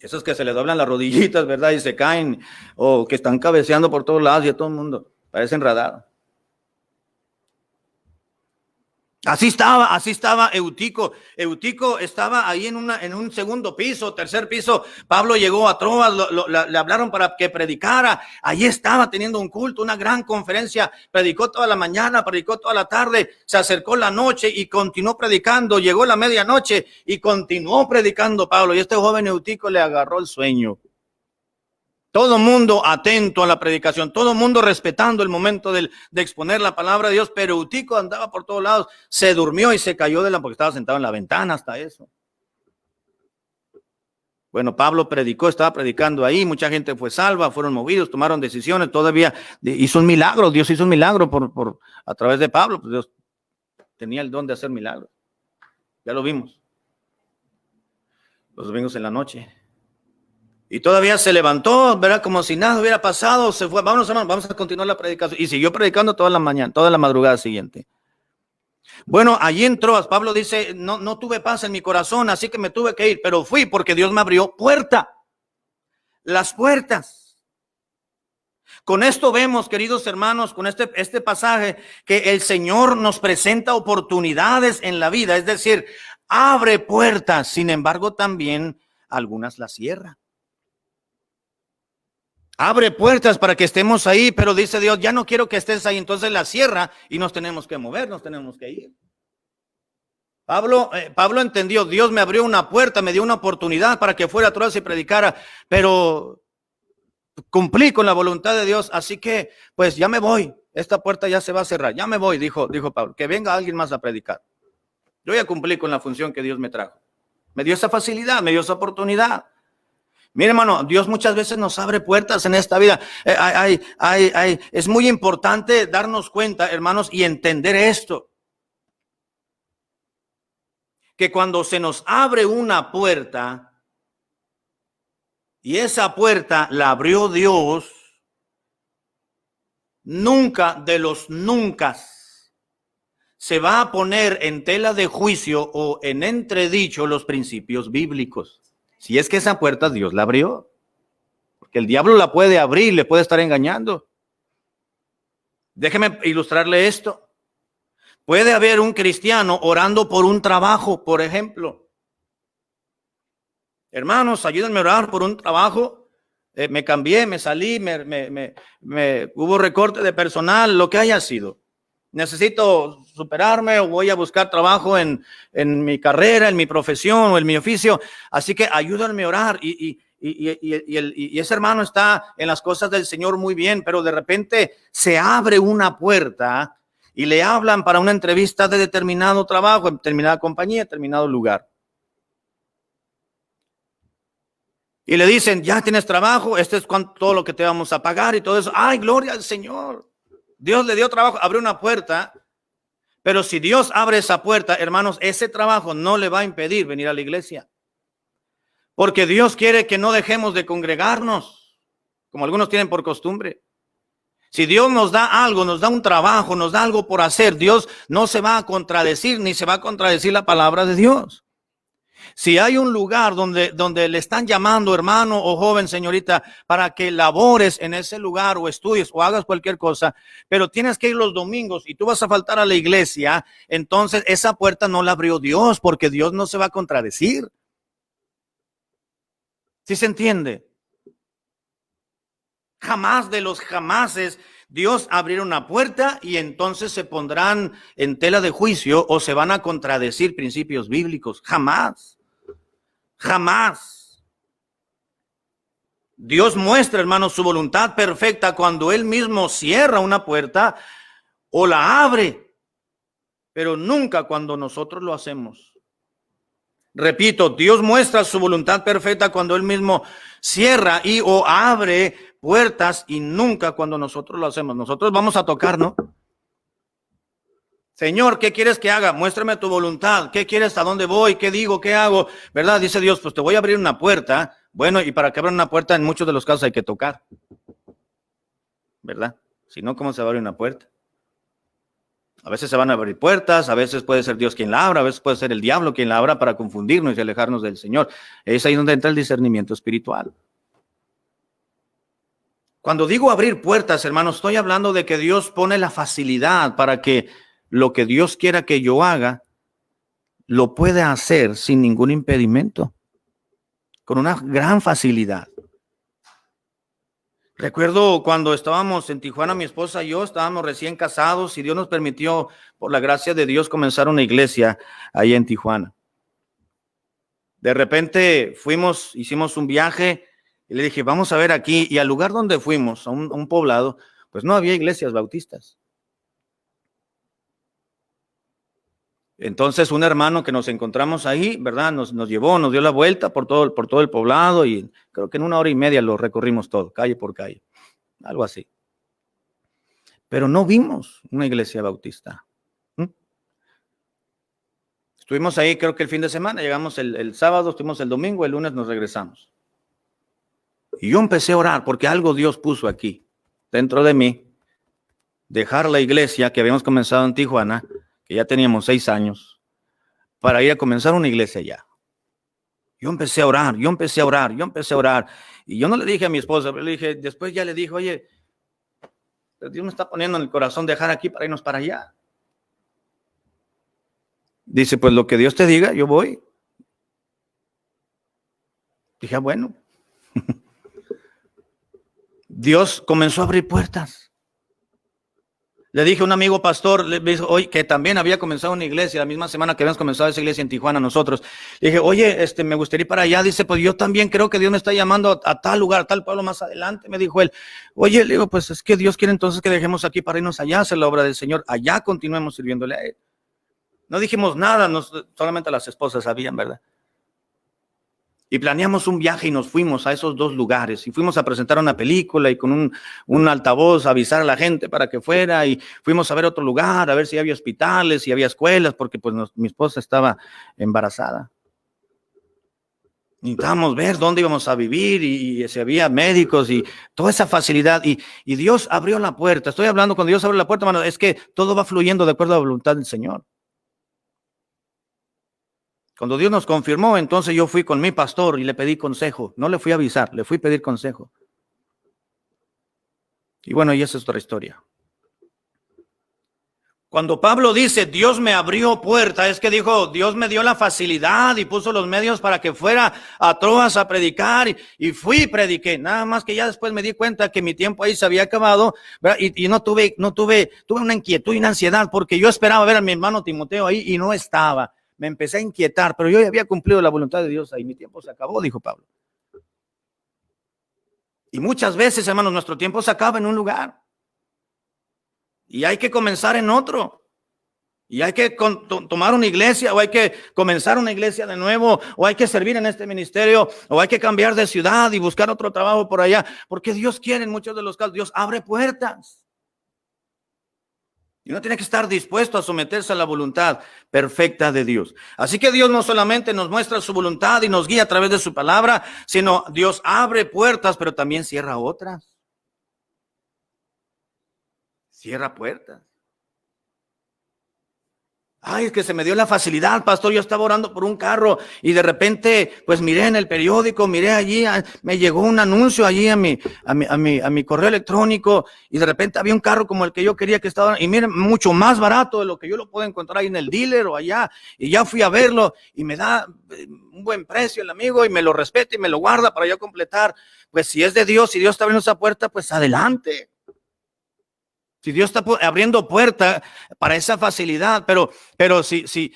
Esos que se les doblan las rodillitas, ¿verdad? Y se caen, o que están cabeceando por todos lados y a todo el mundo. Parecen radar. Así estaba Eutico. Eutico estaba ahí en un segundo piso, tercer piso. Pablo llegó a Troas, le hablaron para que predicara. Allí estaba teniendo un culto, una gran conferencia. Predicó toda la mañana, predicó toda la tarde. Se acercó la noche y continuó predicando. Llegó la medianoche y continuó predicando Pablo. Y este joven Eutico le agarró el sueño. Todo el mundo atento a la predicación, todo el mundo respetando el momento de exponer la palabra de Dios, pero Eutico andaba por todos lados, se durmió y se cayó porque estaba sentado en la ventana hasta eso. Bueno, Pablo predicó, estaba predicando ahí, mucha gente fue salva, fueron movidos, tomaron decisiones, todavía hizo un milagro, Dios hizo un milagro a través de Pablo, pues Dios tenía el don de hacer milagros. Ya lo vimos los domingos en la noche. Y todavía se levantó, ¿verdad? Como si nada hubiera pasado, se fue. Vámonos, hermano, vamos a continuar la predicación. Y siguió predicando toda la mañana, toda la madrugada siguiente. Bueno, allí en Troas, Pablo dice, no tuve paz en mi corazón, así que me tuve que ir, pero fui porque Dios me abrió las puertas. Con esto vemos, queridos hermanos, con este pasaje, que el Señor nos presenta oportunidades en la vida, es decir, abre puertas, sin embargo, también algunas las cierra. Abre puertas para que estemos ahí, pero dice Dios, ya no quiero que estés ahí, entonces la cierra y nos tenemos que mover, nos tenemos que ir. Pablo entendió, Dios me abrió una puerta, me dio una oportunidad para que fuera a Troas y predicara, pero cumplí con la voluntad de Dios, así que pues ya me voy, esta puerta ya se va a cerrar, ya me voy, dijo Pablo, que venga alguien más a predicar. Yo ya cumplí con la función que Dios me trajo. Me dio esa facilidad, me dio esa oportunidad. Mire, hermano, Dios muchas veces nos abre puertas en esta vida. Es muy importante darnos cuenta, hermanos, y entender esto. Que cuando se nos abre una puerta y esa puerta la abrió Dios, nunca de los nunca se va a poner en tela de juicio o en entredicho los principios bíblicos. Si es que esa puerta Dios la abrió, porque el diablo la puede abrir, le puede estar engañando. Déjeme ilustrarle esto. Puede haber un cristiano orando por un trabajo, por ejemplo. Hermanos, ayúdenme a orar por un trabajo. Me cambié, me salí, hubo recorte de personal, lo que haya sido. Necesito superarme o voy a buscar trabajo en mi carrera, en mi profesión o en mi oficio. Así que ayúdenme a orar. Y ese hermano está en las cosas del Señor muy bien, pero de repente se abre una puerta y le hablan para una entrevista de determinado trabajo, en determinada compañía, en determinado lugar. Y le dicen, ya tienes trabajo, este es todo lo que te vamos a pagar y todo eso. ¡Ay, gloria al Señor! Dios le dio trabajo, abrió una puerta, pero si Dios abre esa puerta, hermanos, ese trabajo no le va a impedir venir a la iglesia. Porque Dios quiere que no dejemos de congregarnos, como algunos tienen por costumbre. Si Dios nos da algo, nos da un trabajo, nos da algo por hacer, Dios no se va a contradecir, ni se va a contradecir la palabra de Dios. Si hay un lugar donde le están llamando, hermano o joven, señorita, para que labores en ese lugar o estudies o hagas cualquier cosa, pero tienes que ir los domingos y tú vas a faltar a la iglesia, entonces esa puerta no la abrió Dios, porque Dios no se va a contradecir. ¿Sí se entiende? Jamás de los jamases Dios abrirá una puerta y entonces se pondrán en tela de juicio o se van a contradecir principios bíblicos. Jamás. Jamás. Dios muestra, hermanos, su voluntad perfecta cuando Él mismo cierra una puerta o la abre, pero nunca cuando nosotros lo hacemos. Repito, Dios muestra su voluntad perfecta cuando Él mismo cierra y o abre puertas y nunca cuando nosotros lo hacemos. Nosotros vamos a tocar, ¿no? Señor, ¿qué quieres que haga? Muéstrame tu voluntad. ¿Qué quieres? ¿A dónde voy? ¿Qué digo? ¿Qué hago? ¿Verdad? Dice Dios, pues te voy a abrir una puerta. Bueno, y para que abra una puerta, en muchos de los casos hay que tocar. ¿Verdad? Si no, ¿cómo se va a abrir una puerta? A veces se van a abrir puertas, a veces puede ser Dios quien la abra, a veces puede ser el diablo quien la abra para confundirnos y alejarnos del Señor. Es ahí donde entra el discernimiento espiritual. Cuando digo abrir puertas, hermanos, estoy hablando de que Dios pone la facilidad para que lo que Dios quiera que yo haga, lo pueda hacer sin ningún impedimento, con una gran facilidad. Recuerdo cuando estábamos en Tijuana, mi esposa y yo estábamos recién casados y Dios nos permitió, por la gracia de Dios, comenzar una iglesia ahí en Tijuana. De repente hicimos un viaje y le dije, vamos a ver aquí. Y al lugar donde fuimos, a un poblado, pues no había iglesias bautistas. Entonces un hermano que nos encontramos ahí, ¿verdad? Nos llevó, nos dio la vuelta por todo el poblado y creo que en 1 hora y media lo recorrimos todo, calle por calle, algo así. Pero no vimos una iglesia bautista. Estuvimos ahí creo que el fin de semana, llegamos el sábado, estuvimos el domingo, el lunes nos regresamos. Y yo empecé a orar porque algo Dios puso aquí, dentro de mí, dejar la iglesia que habíamos comenzado en Tijuana, que ya teníamos 6 años, para ir a comenzar una iglesia allá. Yo empecé a orar. Y yo no le dije a mi esposa, pero le dije, después ya le dije, oye, Dios me está poniendo en el corazón dejar aquí para irnos para allá. Dice, pues lo que Dios te diga, yo voy. Dije, bueno. Dios comenzó a abrir puertas. Le dije a un amigo pastor, le dijo, oye, que también había comenzado una iglesia, la misma semana que habíamos comenzado esa iglesia en Tijuana nosotros. Le dije, oye, me gustaría ir para allá. Dice, pues yo también creo que Dios me está llamando a tal lugar, a tal pueblo más adelante. Me dijo él, oye, le digo, pues es que Dios quiere entonces que dejemos aquí para irnos allá a hacer la obra del Señor. Allá continuemos sirviéndole a Él. No dijimos nada, solamente las esposas sabían, ¿verdad? Y planeamos un viaje y nos fuimos a esos 2 lugares y fuimos a presentar una película y con un altavoz a avisar a la gente para que fuera y fuimos a ver otro lugar, a ver si había hospitales, si había escuelas, porque pues mi esposa estaba embarazada. Necesitábamos ver dónde íbamos a vivir y si había médicos y toda esa facilidad y Dios abrió la puerta. Estoy hablando cuando Dios abre la puerta, hermano, es que todo va fluyendo de acuerdo a la voluntad del Señor. Cuando Dios nos confirmó, entonces yo fui con mi pastor y le pedí consejo. No le fui a avisar, le fui a pedir consejo. Y bueno, y esa es otra historia. Cuando Pablo dice, Dios me abrió puerta, es que dijo, Dios me dio la facilidad y puso los medios para que fuera a Troas a predicar y fui y prediqué. Nada más que ya después me di cuenta que mi tiempo ahí se había acabado, ¿verdad? Y tuve una inquietud y una ansiedad porque yo esperaba ver a mi hermano Timoteo ahí y no estaba. Me empecé a inquietar, pero yo ya había cumplido la voluntad de Dios ahí. Mi tiempo se acabó, dijo Pablo. Y muchas veces, hermanos, nuestro tiempo se acaba en un lugar. Y hay que comenzar en otro. Y hay que tomar una iglesia o hay que comenzar una iglesia de nuevo o hay que servir en este ministerio o hay que cambiar de ciudad y buscar otro trabajo por allá. Porque Dios quiere en muchos de los casos, Dios abre puertas. Y uno tiene que estar dispuesto a someterse a la voluntad perfecta de Dios. Así que Dios no solamente nos muestra su voluntad y nos guía a través de su palabra, sino Dios abre puertas, pero también cierra otras. Cierra puertas. Ay, es que se me dio la facilidad, pastor. Yo estaba orando por un carro y de repente, pues miré en el periódico, miré allí, me llegó un anuncio allí a mi correo electrónico y de repente había un carro como el que yo quería que estaba, y miren, mucho más barato de lo que yo lo puedo encontrar ahí en el dealer o allá. Y ya fui a verlo y me da un buen precio el amigo y me lo respeta y me lo guarda para yo completar. Pues si es de Dios, si Dios está abriendo esa puerta, pues adelante. Si Dios está abriendo puerta para esa facilidad, pero si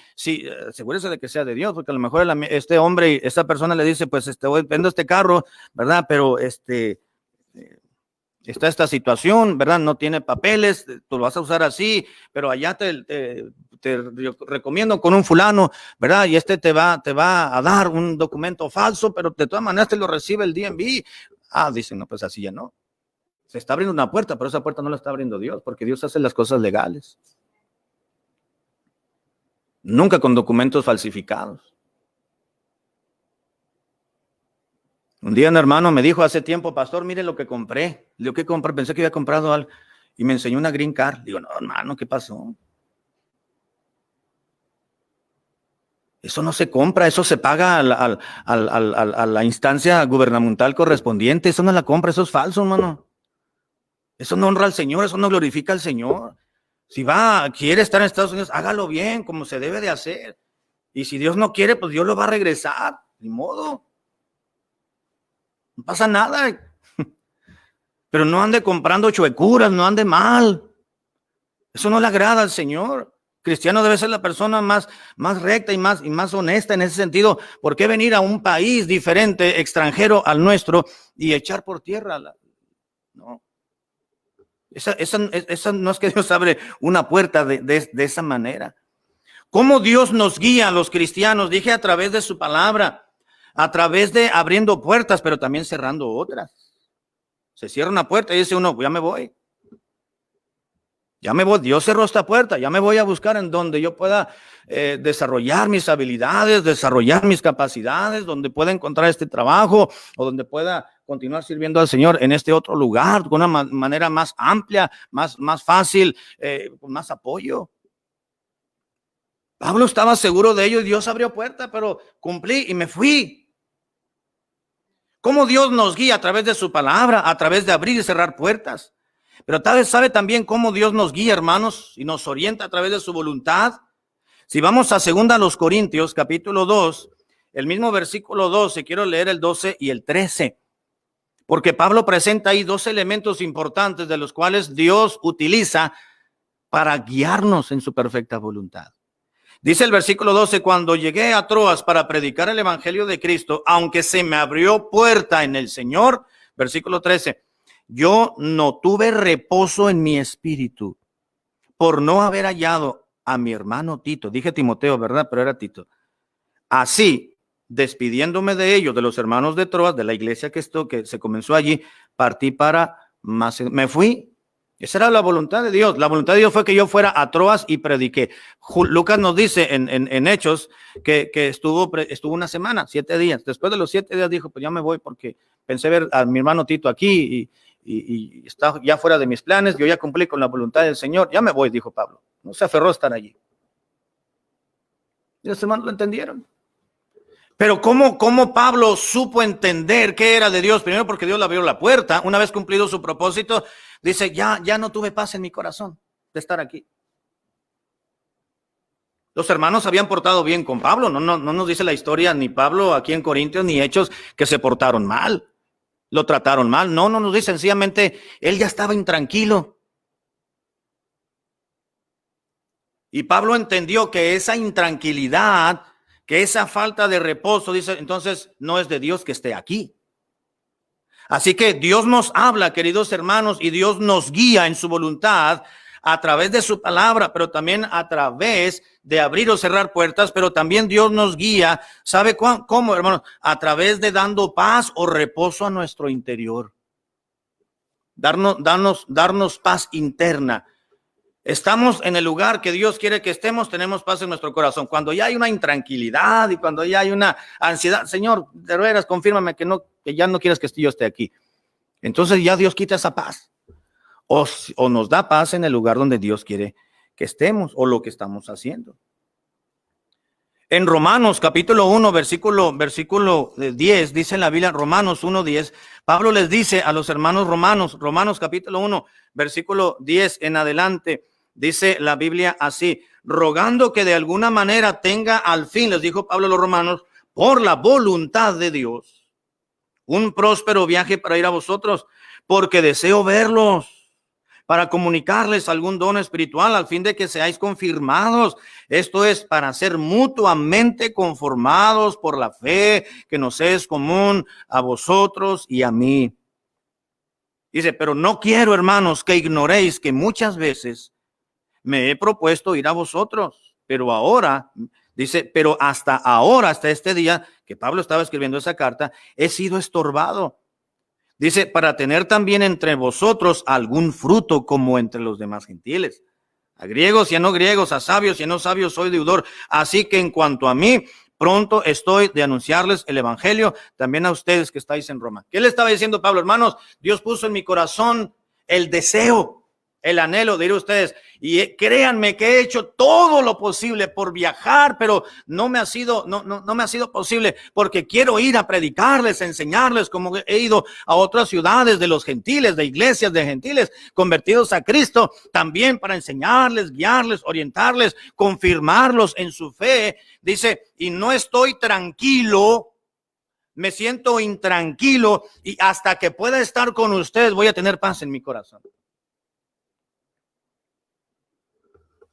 asegúrese de que sea de Dios, porque a lo mejor este hombre, esta persona le dice, pues vendo este carro, ¿verdad? Pero está esta situación, ¿verdad? No tiene papeles, tú lo vas a usar así, pero allá te recomiendo con un fulano, ¿verdad? Y te va a dar un documento falso, pero de todas maneras te lo recibe el DMV. Dicen, no, pues así ya no. Se está abriendo una puerta, pero esa puerta no la está abriendo Dios, porque Dios hace las cosas legales. Nunca con documentos falsificados. Un día un hermano me dijo hace tiempo, pastor, mire lo que compré. Le digo, ¿qué compré? Pensé que había comprado algo. Y me enseñó una green card. Digo, no, hermano, ¿qué pasó? Eso no se compra, eso se paga a la instancia gubernamental correspondiente. Eso no la compra, eso es falso, hermano. Eso no honra al Señor, eso no glorifica al Señor. Si quiere estar en Estados Unidos, hágalo bien, como se debe de hacer. Y si Dios no quiere, pues Dios lo va a regresar. Ni modo. No pasa nada. Pero no ande comprando chuecuras, no ande mal. Eso no le agrada al Señor. Cristiano debe ser la persona más recta y más honesta en ese sentido. ¿Por qué venir a un país diferente, extranjero al nuestro, y echar por tierra? No. Esa no es que Dios abre una puerta de esa manera. ¿Cómo Dios nos guía a los cristianos? Dije, a través de su palabra, a través de abriendo puertas, pero también cerrando otras. Se cierra una puerta y dice uno, ya me voy. Ya me voy, Dios cerró esta puerta, ya me voy a buscar en donde yo pueda desarrollar mis habilidades, desarrollar mis capacidades, donde pueda encontrar este trabajo o donde pueda continuar sirviendo al Señor en este otro lugar, con una manera más amplia, más fácil, con más apoyo. Pablo estaba seguro de ello y Dios abrió puerta, pero cumplí y me fui. ¿Cómo Dios nos guía? A través de su palabra, a través de abrir y cerrar puertas. Pero tal vez sabe también cómo Dios nos guía, hermanos, y nos orienta a través de su voluntad. Si vamos a 2 Corintios, capítulo 2, el mismo versículo 12, quiero leer el 12 y el 13, porque Pablo presenta ahí dos elementos importantes de los cuales Dios utiliza para guiarnos en su perfecta voluntad. Dice el versículo 12, cuando llegué a Troas para predicar el evangelio de Cristo, aunque se me abrió puerta en el Señor, versículo 13, yo no tuve reposo en mi espíritu por no haber hallado a mi hermano Tito. Dije Timoteo, ¿verdad? Pero era Tito. Así, despidiéndome de ellos, de los hermanos de Troas, de la iglesia que se comenzó allí, partí para me fui. Esa era la voluntad de Dios. La voluntad de Dios fue que yo fuera a Troas y prediqué. Lucas nos dice en Hechos que estuvo una semana, 7 días. Después de los 7 días dijo, pues ya me voy porque pensé ver a mi hermano Tito aquí y está ya fuera de mis planes. Yo ya cumplí con la voluntad del Señor. Ya me voy, dijo Pablo. No se aferró a estar allí. Y los hermanos lo entendieron. Pero ¿cómo Pablo supo entender qué era de Dios? Primero porque Dios le abrió la puerta. Una vez cumplido su propósito, dice, ya no tuve paz en mi corazón de estar aquí. Los hermanos habían portado bien con Pablo. No nos dice la historia, ni Pablo aquí en Corintios, ni Hechos, que se portaron mal. Lo trataron mal. No nos dice, sencillamente, él ya estaba intranquilo. Y Pablo entendió que esa intranquilidad, que esa falta de reposo, dice, entonces no es de Dios que esté aquí. Así que Dios nos habla, queridos hermanos, y Dios nos guía en su voluntad a través de su palabra, pero también a través de abrir o cerrar puertas, pero también Dios nos guía, ¿sabe cómo, hermanos? A través de dando paz o reposo a nuestro interior. Darnos paz interna. Estamos en el lugar que Dios quiere que estemos, tenemos paz en nuestro corazón. Cuando ya hay una intranquilidad y cuando ya hay una ansiedad, Señor, de veras, confírmame que ya no quieres que yo esté aquí. Entonces ya Dios quita esa paz. O nos da paz en el lugar donde Dios quiere que estemos o lo que estamos haciendo. En Romanos capítulo 1, versículo 10, dice en la Biblia, Romanos 1:10, Pablo les dice a los hermanos Romanos capítulo 1, versículo 10 en adelante, dice la Biblia así, rogando que de alguna manera tenga al fin, les dijo Pablo a los romanos, por la voluntad de Dios, un próspero viaje para ir a vosotros, porque deseo verlos, para comunicarles algún don espiritual al fin de que seáis confirmados. Esto es para ser mutuamente conformados por la fe que nos es común a vosotros y a mí. Dice, pero no quiero, hermanos, que ignoréis que muchas veces me he propuesto ir a vosotros, pero ahora, dice, pero hasta ahora, hasta este día que Pablo estaba escribiendo esa carta, he sido estorbado. Dice, para tener también entre vosotros algún fruto como entre los demás gentiles. A griegos y a no griegos, a sabios y a no sabios soy deudor. Así que en cuanto a mí, pronto estoy de anunciarles el evangelio también a ustedes que estáis en Roma. ¿Qué le estaba diciendo Pablo? Hermanos, Dios puso en mi corazón el deseo, el anhelo de ir a ustedes. Y créanme que he hecho todo lo posible por viajar, pero no me ha sido posible, porque quiero ir a predicarles, a enseñarles, como he ido a otras ciudades de los gentiles, de iglesias de gentiles convertidos a Cristo, también para enseñarles, guiarles, orientarles, confirmarlos en su fe. Dice, y no estoy tranquilo, me siento intranquilo, y hasta que pueda estar con ustedes voy a tener paz en mi corazón.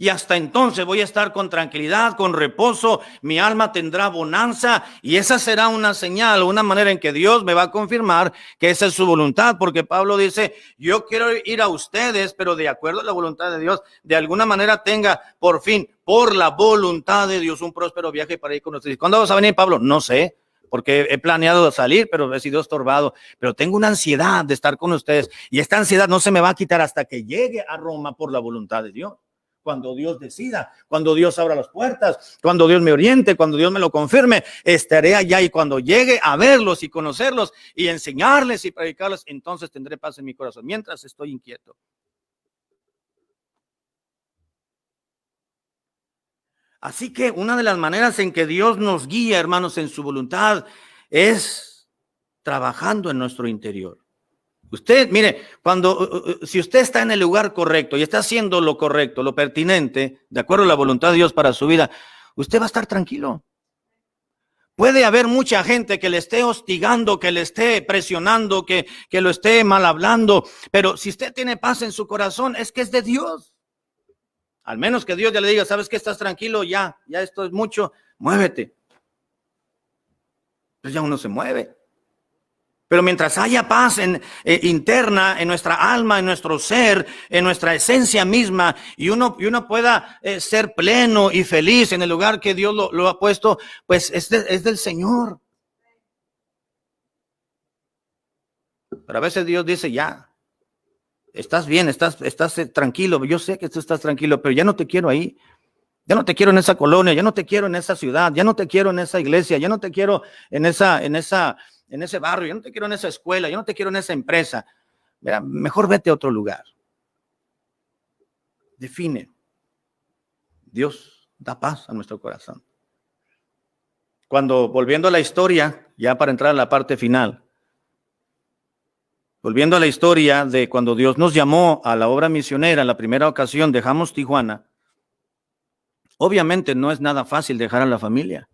Y hasta entonces voy a estar con tranquilidad, con reposo, mi alma tendrá bonanza, y esa será una señal, una manera en que Dios me va a confirmar que esa es su voluntad, porque Pablo dice, yo quiero ir a ustedes, pero de acuerdo a la voluntad de Dios, de alguna manera tenga por fin, por la voluntad de Dios, un próspero viaje para ir con ustedes. ¿Cuándo vas a venir, Pablo? No sé, porque he planeado salir, pero he sido estorbado, pero tengo una ansiedad de estar con ustedes, y esta ansiedad no se me va a quitar hasta que llegue a Roma por la voluntad de Dios. Cuando Dios decida, cuando Dios abra las puertas, cuando Dios me oriente, cuando Dios me lo confirme, estaré allá, y cuando llegue a verlos y conocerlos y enseñarles y predicarles, entonces tendré paz en mi corazón, mientras estoy inquieto. Así que una de las maneras en que Dios nos guía, hermanos, en su voluntad, es trabajando en nuestro interior. Usted, mire, si usted está en el lugar correcto y está haciendo lo correcto, lo pertinente, de acuerdo a la voluntad de Dios para su vida, usted va a estar tranquilo. Puede haber mucha gente que le esté hostigando, que le esté presionando, que lo esté mal hablando, pero si usted tiene paz en su corazón, es que es de Dios. Al menos que Dios ya le diga, ¿sabes qué? Estás tranquilo, ya esto es mucho, muévete. Pues ya uno se mueve. Pero mientras haya paz interna en nuestra alma, en nuestro ser, en nuestra esencia misma, y uno pueda ser pleno y feliz en el lugar que Dios lo ha puesto, pues es del Señor. Pero a veces Dios dice, ya, estás bien, estás tranquilo, yo sé que tú estás tranquilo, pero ya no te quiero ahí. Ya no te quiero en esa colonia, ya no te quiero en esa ciudad, ya no te quiero en esa iglesia, ya no te quiero en ese barrio, yo no te quiero en esa escuela, yo no te quiero en esa empresa. Mira, mejor vete a otro lugar. Define. Dios da paz a nuestro corazón. Volviendo a la historia, ya para entrar a la parte final, volviendo a la historia de cuando Dios nos llamó a la obra misionera, en la primera ocasión dejamos Tijuana. Obviamente no es nada fácil dejar a la familia,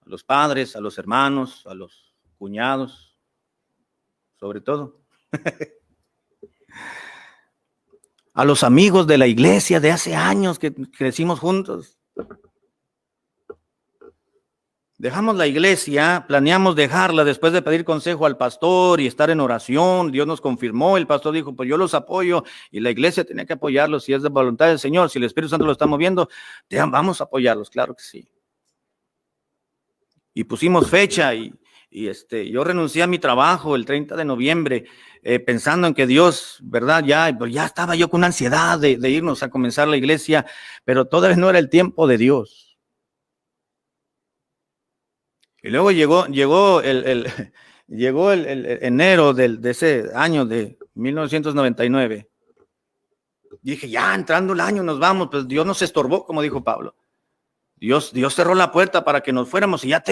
a los padres, a los hermanos, a los cuñados, sobre todo, a los amigos de la iglesia de hace años que crecimos juntos. Dejamos la iglesia, planeamos dejarla después de pedir consejo al pastor y estar en oración. Dios nos confirmó, el pastor dijo, pues yo los apoyo, y la iglesia tenía que apoyarlos si es de voluntad del Señor, si el Espíritu Santo lo está moviendo, vamos a apoyarlos, claro que sí. Y pusimos fecha y yo renuncié a mi trabajo el 30 de noviembre, pensando en que Dios, ¿verdad? Ya estaba yo con ansiedad de irnos a comenzar la iglesia, pero todavía no era el tiempo de Dios. Y luego llegó el enero de ese año de 1999. Dije, ya entrando el año nos vamos, pues Dios nos estorbó, como dijo Pablo. Dios cerró la puerta para que nos fuéramos, y ya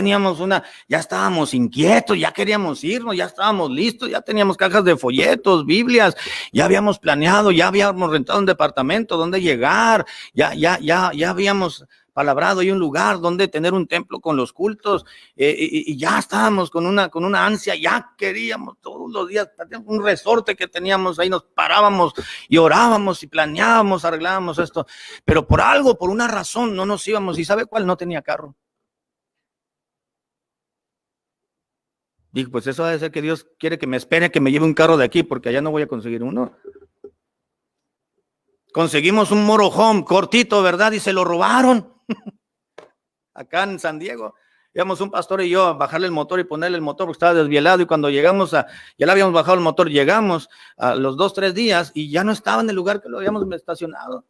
estábamos inquietos, ya queríamos irnos, ya estábamos listos, ya teníamos cajas de folletos, Biblias, ya habíamos planeado, ya habíamos rentado un departamento donde llegar, ya habíamos palabrado y un lugar donde tener un templo con los cultos, y ya estábamos con una ansia, ya queríamos todos los días, un resorte que teníamos ahí, nos parábamos y orábamos y planeábamos, arreglábamos esto, pero por una razón no nos íbamos. ¿Y sabe cuál? No tenía carro. Dijo, pues eso debe ser que Dios quiere que me espere, que me lleve un carro de aquí, porque allá no voy a conseguir uno. Conseguimos un motorhome cortito, ¿verdad? Y se lo robaron acá en San Diego. Íbamos un pastor y yo a bajarle el motor y ponerle el motor porque estaba desvielado, y cuando llegamos ya le habíamos bajado el motor, llegamos a los 2-3 días y ya no estaba en el lugar que lo habíamos estacionado.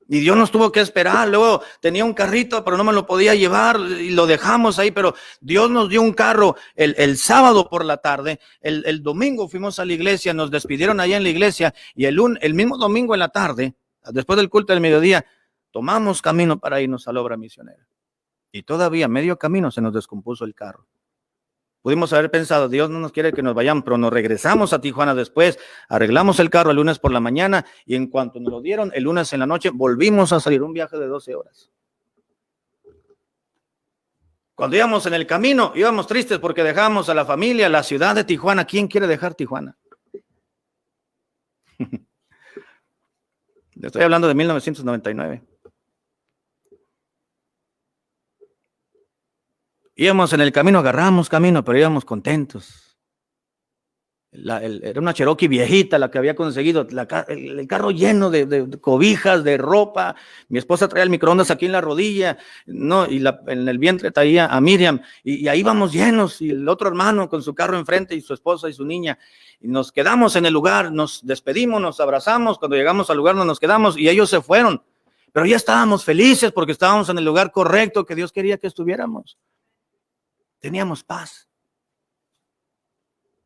Y Dios nos tuvo que esperar. Luego tenía un carrito, pero no me lo podía llevar y lo dejamos ahí. Pero Dios nos dio un carro el sábado por la tarde. El domingo fuimos a la iglesia, nos despidieron allá en la iglesia. Y el mismo domingo en la tarde, después del culto del mediodía, tomamos camino para irnos a la obra misionera. Y todavía medio camino se nos descompuso el carro. Pudimos haber pensado, Dios no nos quiere que nos vayamos, pero nos regresamos a Tijuana después, arreglamos el carro el lunes por la mañana y en cuanto nos lo dieron el lunes en la noche, volvimos a salir, un viaje de 12 horas. Cuando íbamos en el camino, íbamos tristes porque dejamos a la familia, la ciudad de Tijuana. ¿Quién quiere dejar Tijuana? Estoy hablando de 1999. Íbamos en el camino, agarramos camino, pero íbamos contentos. Era una Cherokee viejita la que había conseguido, el carro lleno de cobijas, de ropa. Mi esposa traía el microondas aquí en la rodilla, ¿no? Y en el vientre traía a Miriam, y ahí vamos llenos, y el otro hermano con su carro enfrente, y su esposa y su niña. Y nos quedamos en el lugar, nos despedimos, nos abrazamos. Cuando llegamos al lugar nos quedamos, y ellos se fueron. Pero ya estábamos felices porque estábamos en el lugar correcto que Dios quería que estuviéramos. Teníamos paz.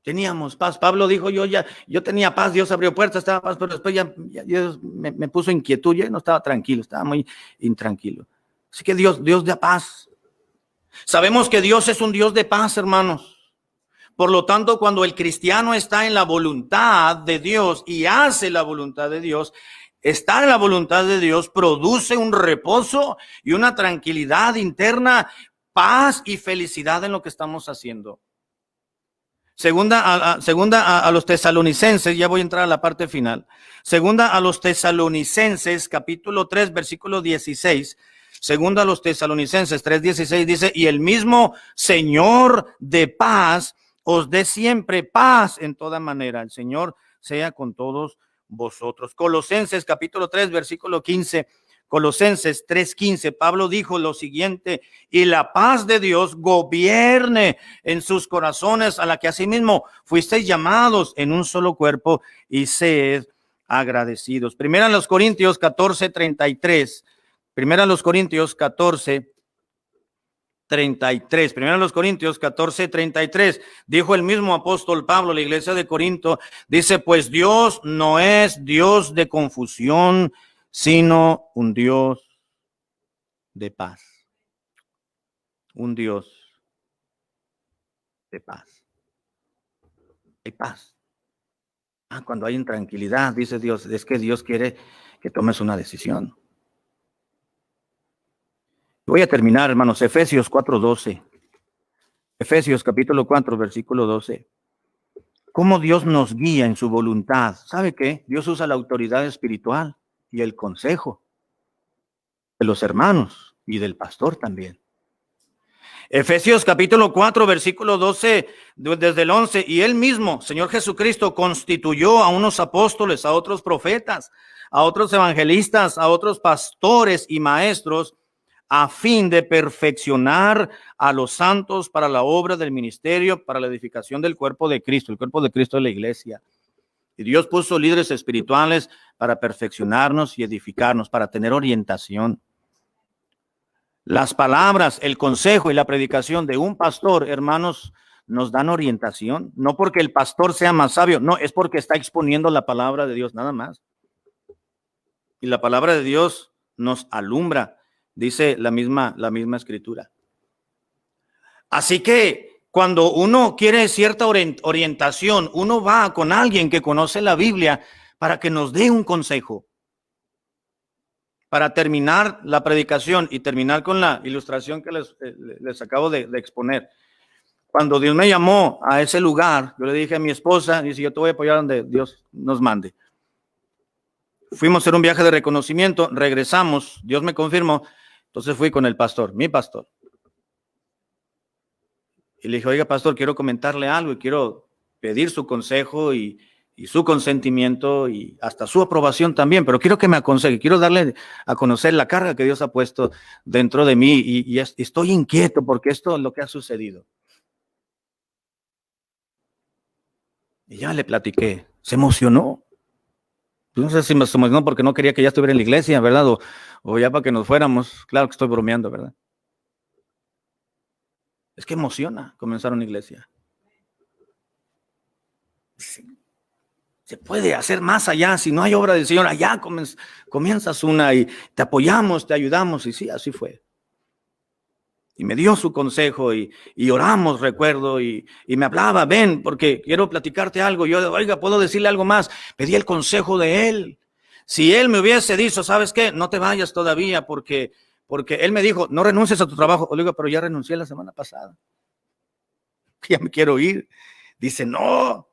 Teníamos paz. Pablo dijo, yo tenía paz, Dios abrió puertas, estaba paz, pero después ya Dios me puso inquietud, yo no estaba tranquilo, estaba muy intranquilo. Así que Dios da paz. Sabemos que Dios es un Dios de paz, hermanos. Por lo tanto, cuando el cristiano está en la voluntad de Dios y hace la voluntad de Dios, estar en la voluntad de Dios produce un reposo y una tranquilidad interna, paz y felicidad en lo que estamos haciendo. Segunda a los tesalonicenses, ya voy a entrar a la parte final. Segunda a los tesalonicenses, capítulo 3, versículo 16. Segunda a los tesalonicenses 3:16 dice, y el mismo Señor de paz os dé siempre paz en toda manera. El Señor sea con todos vosotros. Colosenses capítulo 3, versículo 15. Colosenses 3:15, Pablo dijo lo siguiente, y la paz de Dios gobierne en sus corazones, a la que asimismo fuisteis llamados en un solo cuerpo, y sed agradecidos. Primera a los Corintios 14:33, Primera a los Corintios 14:33, Primera a los Corintios 14:33, dijo el mismo apóstol Pablo, la iglesia de Corinto, dice, pues Dios no es Dios de confusión, sino un Dios de paz. Un Dios de paz. Hay paz. Cuando hay intranquilidad, dice Dios, es que Dios quiere que tomes una decisión. Voy a terminar, hermanos, Efesios 4:12. Efesios capítulo 4, versículo 12. ¿Cómo Dios nos guía en su voluntad? ¿Sabe qué? Dios usa la autoridad espiritual y el consejo de los hermanos y del pastor también. Efesios capítulo 4, versículo 12, desde el 11, y él mismo, Señor Jesucristo, constituyó a unos apóstoles, a otros profetas, a otros evangelistas, a otros pastores y maestros, a fin de perfeccionar a los santos para la obra del ministerio, para la edificación del cuerpo de Cristo. El cuerpo de Cristo es la iglesia. Y Dios puso líderes espirituales para perfeccionarnos y edificarnos, para tener orientación. Las palabras, el consejo y la predicación de un pastor, hermanos, nos dan orientación, no porque el pastor sea más sabio, no, es porque está exponiendo la palabra de Dios, nada más. Y la palabra de Dios nos alumbra, dice la misma escritura. Así que cuando uno quiere cierta orientación, uno va con alguien que conoce la Biblia para que nos dé un consejo. Para terminar la predicación y terminar con la ilustración que les acabo de exponer. Cuando Dios me llamó a ese lugar, yo le dije a mi esposa, dice, yo te voy a apoyar donde Dios nos mande. Fuimos a hacer un viaje de reconocimiento, regresamos, Dios me confirmó, entonces fui con el pastor, mi pastor. Y le dije, oiga, pastor, quiero comentarle algo y quiero pedir su consejo y su consentimiento y hasta su aprobación también, pero quiero que me aconseje, quiero darle a conocer la carga que Dios ha puesto dentro de mí y estoy inquieto porque esto es lo que ha sucedido. Y ya le platiqué, se emocionó. No sé si me emocionó porque no quería que ya estuviera en la iglesia, ¿verdad? O ya para que nos fuéramos. Claro que estoy bromeando, ¿verdad? Es que emociona comenzar una iglesia. Se puede hacer más allá. Si no hay obra del Señor, allá comienzas una y te apoyamos, te ayudamos. Y sí, así fue. Y me dio su consejo y oramos, recuerdo, y me hablaba, ven, porque quiero platicarte algo. Yo, oiga, ¿puedo decirle algo más? Pedí el consejo de él. Si él me hubiese dicho, ¿sabes qué? No te vayas todavía porque él me dijo, no renuncies a tu trabajo. Oiga, pero ya renuncié la semana pasada. Ya me quiero ir. Dice, no.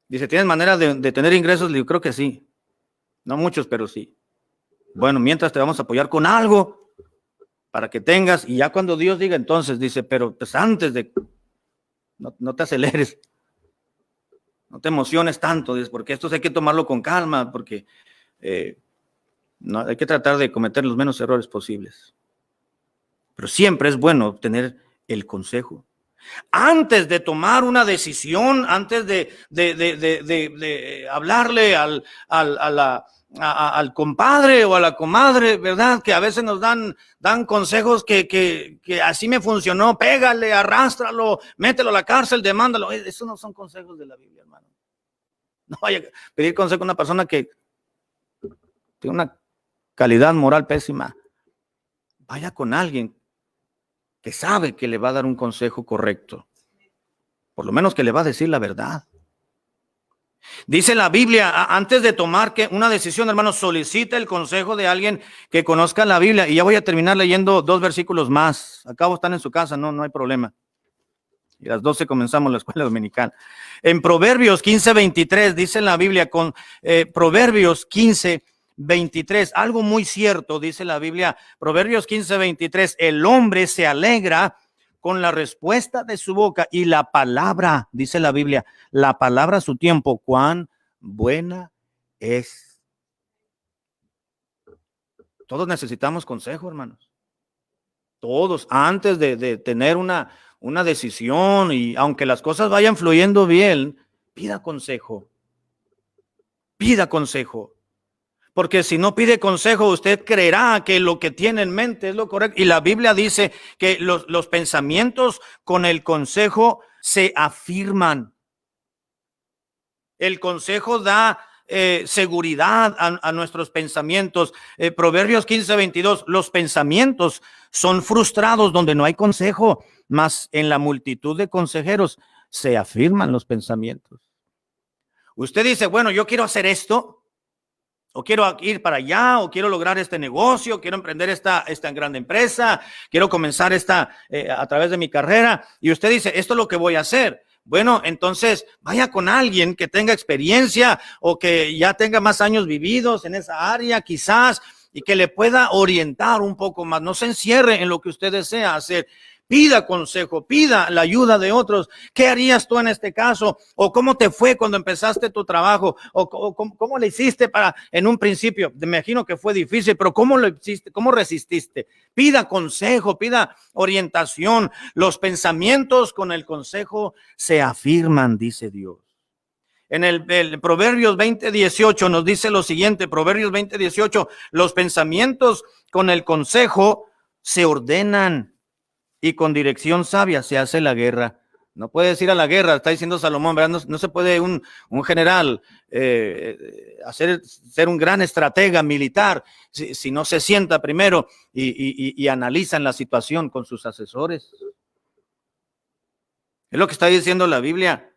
Dice, ¿tienes manera de tener ingresos? Le digo, creo que sí. No muchos, pero sí. Bueno, mientras te vamos a apoyar con algo para que tengas, y ya cuando Dios diga, entonces dice, pero pues antes de, no te aceleres, no te emociones tanto, dice, porque esto hay que tomarlo con calma, porque no, hay que tratar de cometer los menos errores posibles. Pero siempre es bueno obtener el consejo. Antes de tomar una decisión, antes de hablarle al compadre o a la comadre, ¿verdad? Que a veces nos dan consejos que así me funcionó, pégale, arrástralo, mételo a la cárcel, demándalo. Esos no son consejos de la Biblia, hermano. No vaya a pedir consejo a una persona que tiene una calidad moral pésima. Vaya con alguien que sabe que le va a dar un consejo correcto. Por lo menos que le va a decir la verdad. Dice la Biblia, antes de tomar una decisión, hermano, solicita el consejo de alguien que conozca la Biblia. Y ya voy a terminar leyendo 2 versículos más. Acabo están en su casa, no hay problema. Y a las 12 comenzamos la escuela dominical. En Proverbios 15:23 dice la Biblia, Proverbios 15:23, algo muy cierto, dice la Biblia, Proverbios 15:23, el hombre se alegra con la respuesta de su boca y la palabra, dice la Biblia, la palabra a su tiempo, cuán buena es. Todos necesitamos consejo, hermanos. Todos, antes de tener una decisión, y aunque las cosas vayan fluyendo bien, pida consejo. Pida consejo. Porque si no pide consejo, usted creerá que lo que tiene en mente es lo correcto. Y la Biblia dice que los pensamientos con el consejo se afirman. El consejo da seguridad a nuestros pensamientos. Proverbios 15:22, los pensamientos son frustrados donde no hay consejo, mas en la multitud de consejeros se afirman los pensamientos. Usted dice, bueno, yo quiero hacer esto, o quiero ir para allá, o quiero lograr este negocio, quiero emprender esta gran empresa, quiero comenzar a través de mi carrera, y usted dice, esto es lo que voy a hacer. Bueno, entonces vaya con alguien que tenga experiencia o que ya tenga más años vividos en esa área, quizás, y que le pueda orientar un poco más. No se encierre en lo que usted desea hacer. Pida consejo, pida la ayuda de otros. ¿Qué harías tú en este caso? ¿O cómo te fue cuando empezaste tu trabajo? ¿O cómo le hiciste en un principio? Me imagino que fue difícil, pero ¿cómo lo hiciste? ¿Cómo resististe? Pida consejo, pida orientación. Los pensamientos con el consejo se afirman, dice Dios. En el Proverbios 20:18 nos dice lo siguiente, Proverbios 20:18, los pensamientos con el consejo se ordenan y con dirección sabia se hace la guerra. No puedes ir a la guerra, está diciendo Salomón, ¿verdad? No se puede un general ser un gran estratega militar si no se sienta primero y analizan la situación con sus asesores. Es lo que está diciendo la Biblia.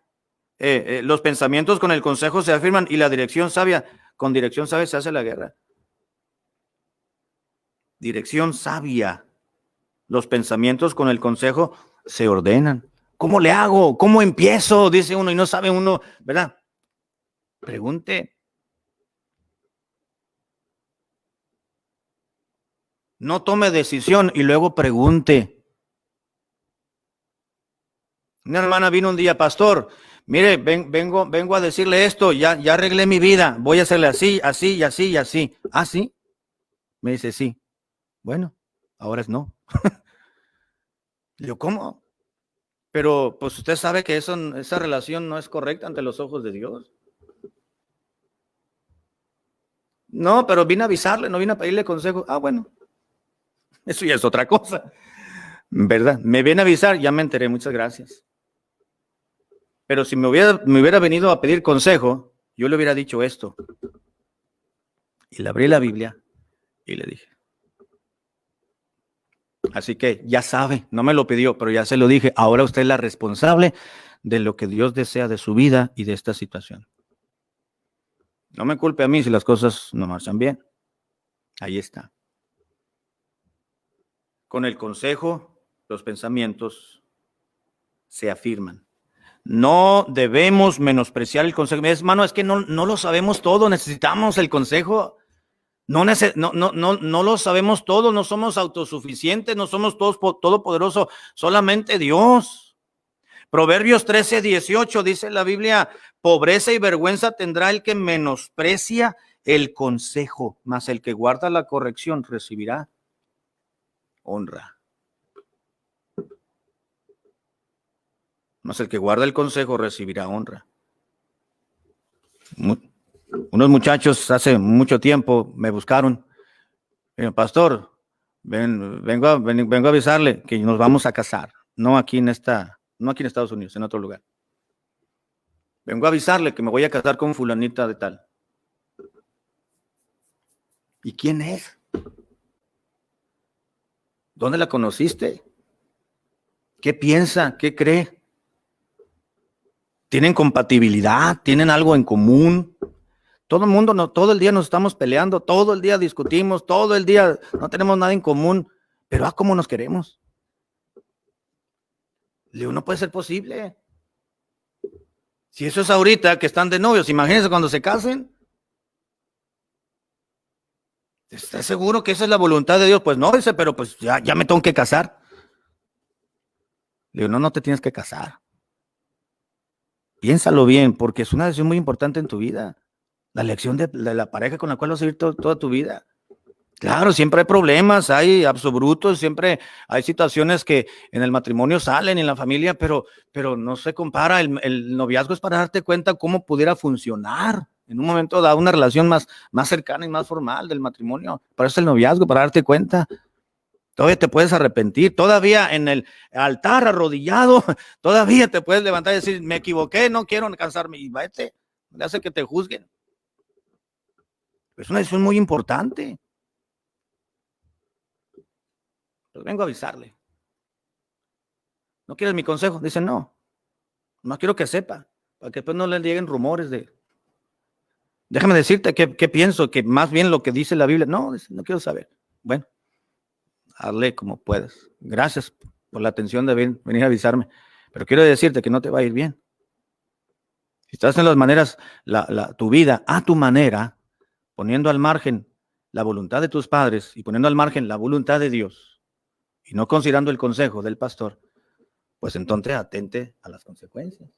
Los pensamientos con el consejo se afirman y la dirección sabia, con dirección sabia se hace la guerra. Dirección sabia. Los pensamientos con el consejo se ordenan. ¿Cómo le hago? ¿Cómo empiezo? Dice uno y no sabe uno, ¿verdad? Pregunte. No tome decisión y luego pregunte. Una hermana vino un día, pastor, mire, vengo a decirle esto, ya arreglé mi vida, voy a hacerle así, así y así y así. ¿Ah, sí? Me dice, sí. Bueno, ahora es no. Yo, ¿cómo? Pero pues usted sabe que esa relación no es correcta ante los ojos de Dios. No, pero vine a avisarle, no vine a pedirle consejo. Ah, bueno, eso ya es otra cosa, ¿verdad? Me viene a avisar, ya me enteré, muchas gracias. Pero si me hubiera venido a pedir consejo, yo le hubiera dicho esto. Y le abrí la Biblia y le dije. Así que ya sabe, no me lo pidió, pero ya se lo dije. Ahora usted es la responsable de lo que Dios desea de su vida y de esta situación. No me culpe a mí si las cosas no marchan bien. Ahí está. Con el consejo, los pensamientos se afirman. No debemos menospreciar el consejo. Hermano, es que no lo sabemos todo, necesitamos el consejo. No lo sabemos todo, no somos autosuficientes, no somos todos todopoderosos, solamente Dios. Proverbios 13:18 dice la Biblia, pobreza y vergüenza tendrá el que menosprecia el consejo, mas el que guarda la corrección recibirá honra. Mas el que guarda el consejo recibirá honra. Unos muchachos hace mucho tiempo me buscaron. Pastor, vengo a avisarle que nos vamos a casar. No aquí en Estados Unidos, en otro lugar. Vengo a avisarle que me voy a casar con fulanita de tal. ¿Y quién es? ¿Dónde la conociste? ¿Qué piensa? ¿Qué cree? ¿Tienen compatibilidad? ¿Tienen algo en común? Todo el mundo, todo el día nos estamos peleando, todo el día discutimos, todo el día no tenemos nada en común, pero ¿cómo nos queremos? Le digo, no puede ser posible. Si eso es ahorita que están de novios, imagínense cuando se casen. ¿Estás seguro que esa es la voluntad de Dios? Pues no, dice, pero pues ya me tengo que casar. Le digo, no te tienes que casar. Piénsalo bien, porque es una decisión muy importante en tu vida. La elección de la pareja con la cual vas a vivir toda tu vida. Claro, siempre hay problemas, hay absolutos, siempre hay situaciones que en el matrimonio salen, en la familia, pero no se compara. El noviazgo es para darte cuenta cómo pudiera funcionar en un momento dado una relación más cercana y más formal del matrimonio. Para eso es el noviazgo, para darte cuenta. Todavía te puedes arrepentir, todavía en el altar arrodillado, todavía te puedes levantar y decir, me equivoqué, no quiero casarme, y vete, le hace que te juzguen. Es una decisión muy importante. Pues vengo a avisarle. ¿No quieres mi consejo? Dice, no quiero que sepa, para que después no le lleguen rumores de, déjame decirte qué pienso, que más bien lo que dice la Biblia, no quiero saber. Bueno, hazle como puedas. Gracias por la atención de venir a avisarme, pero quiero decirte que no te va a ir bien. Si estás en las maneras, tu vida a tu manera, poniendo al margen la voluntad de tus padres y poniendo al margen la voluntad de Dios y no considerando el consejo del pastor, pues entonces atente a las consecuencias.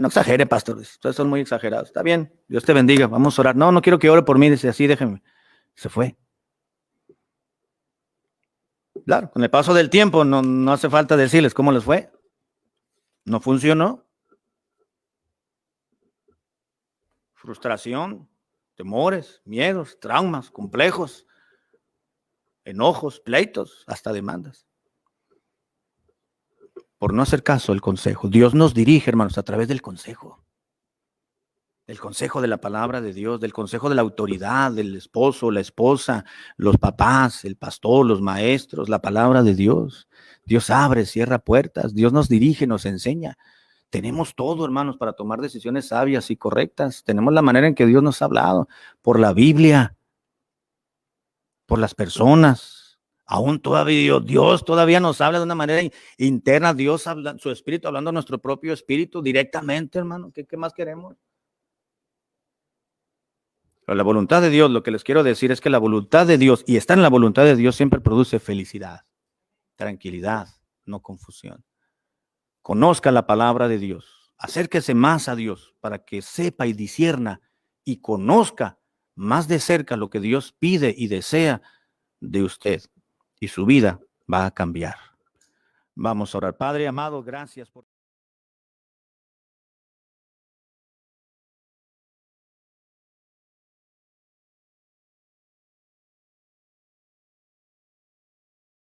No exagere, pastor, ustedes son muy exagerados. Está bien, Dios te bendiga, vamos a orar. No quiero que ore por mí, dice así, déjeme. Se fue. Claro, con el paso del tiempo no hace falta decirles cómo les fue. No funcionó. Frustración, temores, miedos, traumas, complejos, enojos, pleitos, hasta demandas. Por no hacer caso al consejo. Dios nos dirige, hermanos, a través del consejo. Del consejo de la palabra de Dios, del consejo de la autoridad, del esposo, la esposa, los papás, el pastor, los maestros, la palabra de Dios. Dios abre, cierra puertas, Dios nos dirige, nos enseña. Tenemos todo, hermanos, para tomar decisiones sabias y correctas. Tenemos la manera en que Dios nos ha hablado, por la Biblia, por las personas. Aún todavía Dios todavía nos habla de una manera interna. Dios habla, su espíritu hablando a nuestro propio espíritu directamente, hermano. ¿Qué más queremos? Pero la voluntad de Dios, lo que les quiero decir es que la voluntad de Dios, y estar en la voluntad de Dios, siempre produce felicidad, tranquilidad, no confusión. Conozca la palabra de Dios, acérquese más a Dios para que sepa y discierna y conozca más de cerca lo que Dios pide y desea de usted, y su vida va a cambiar. Vamos a orar. Padre amado, gracias por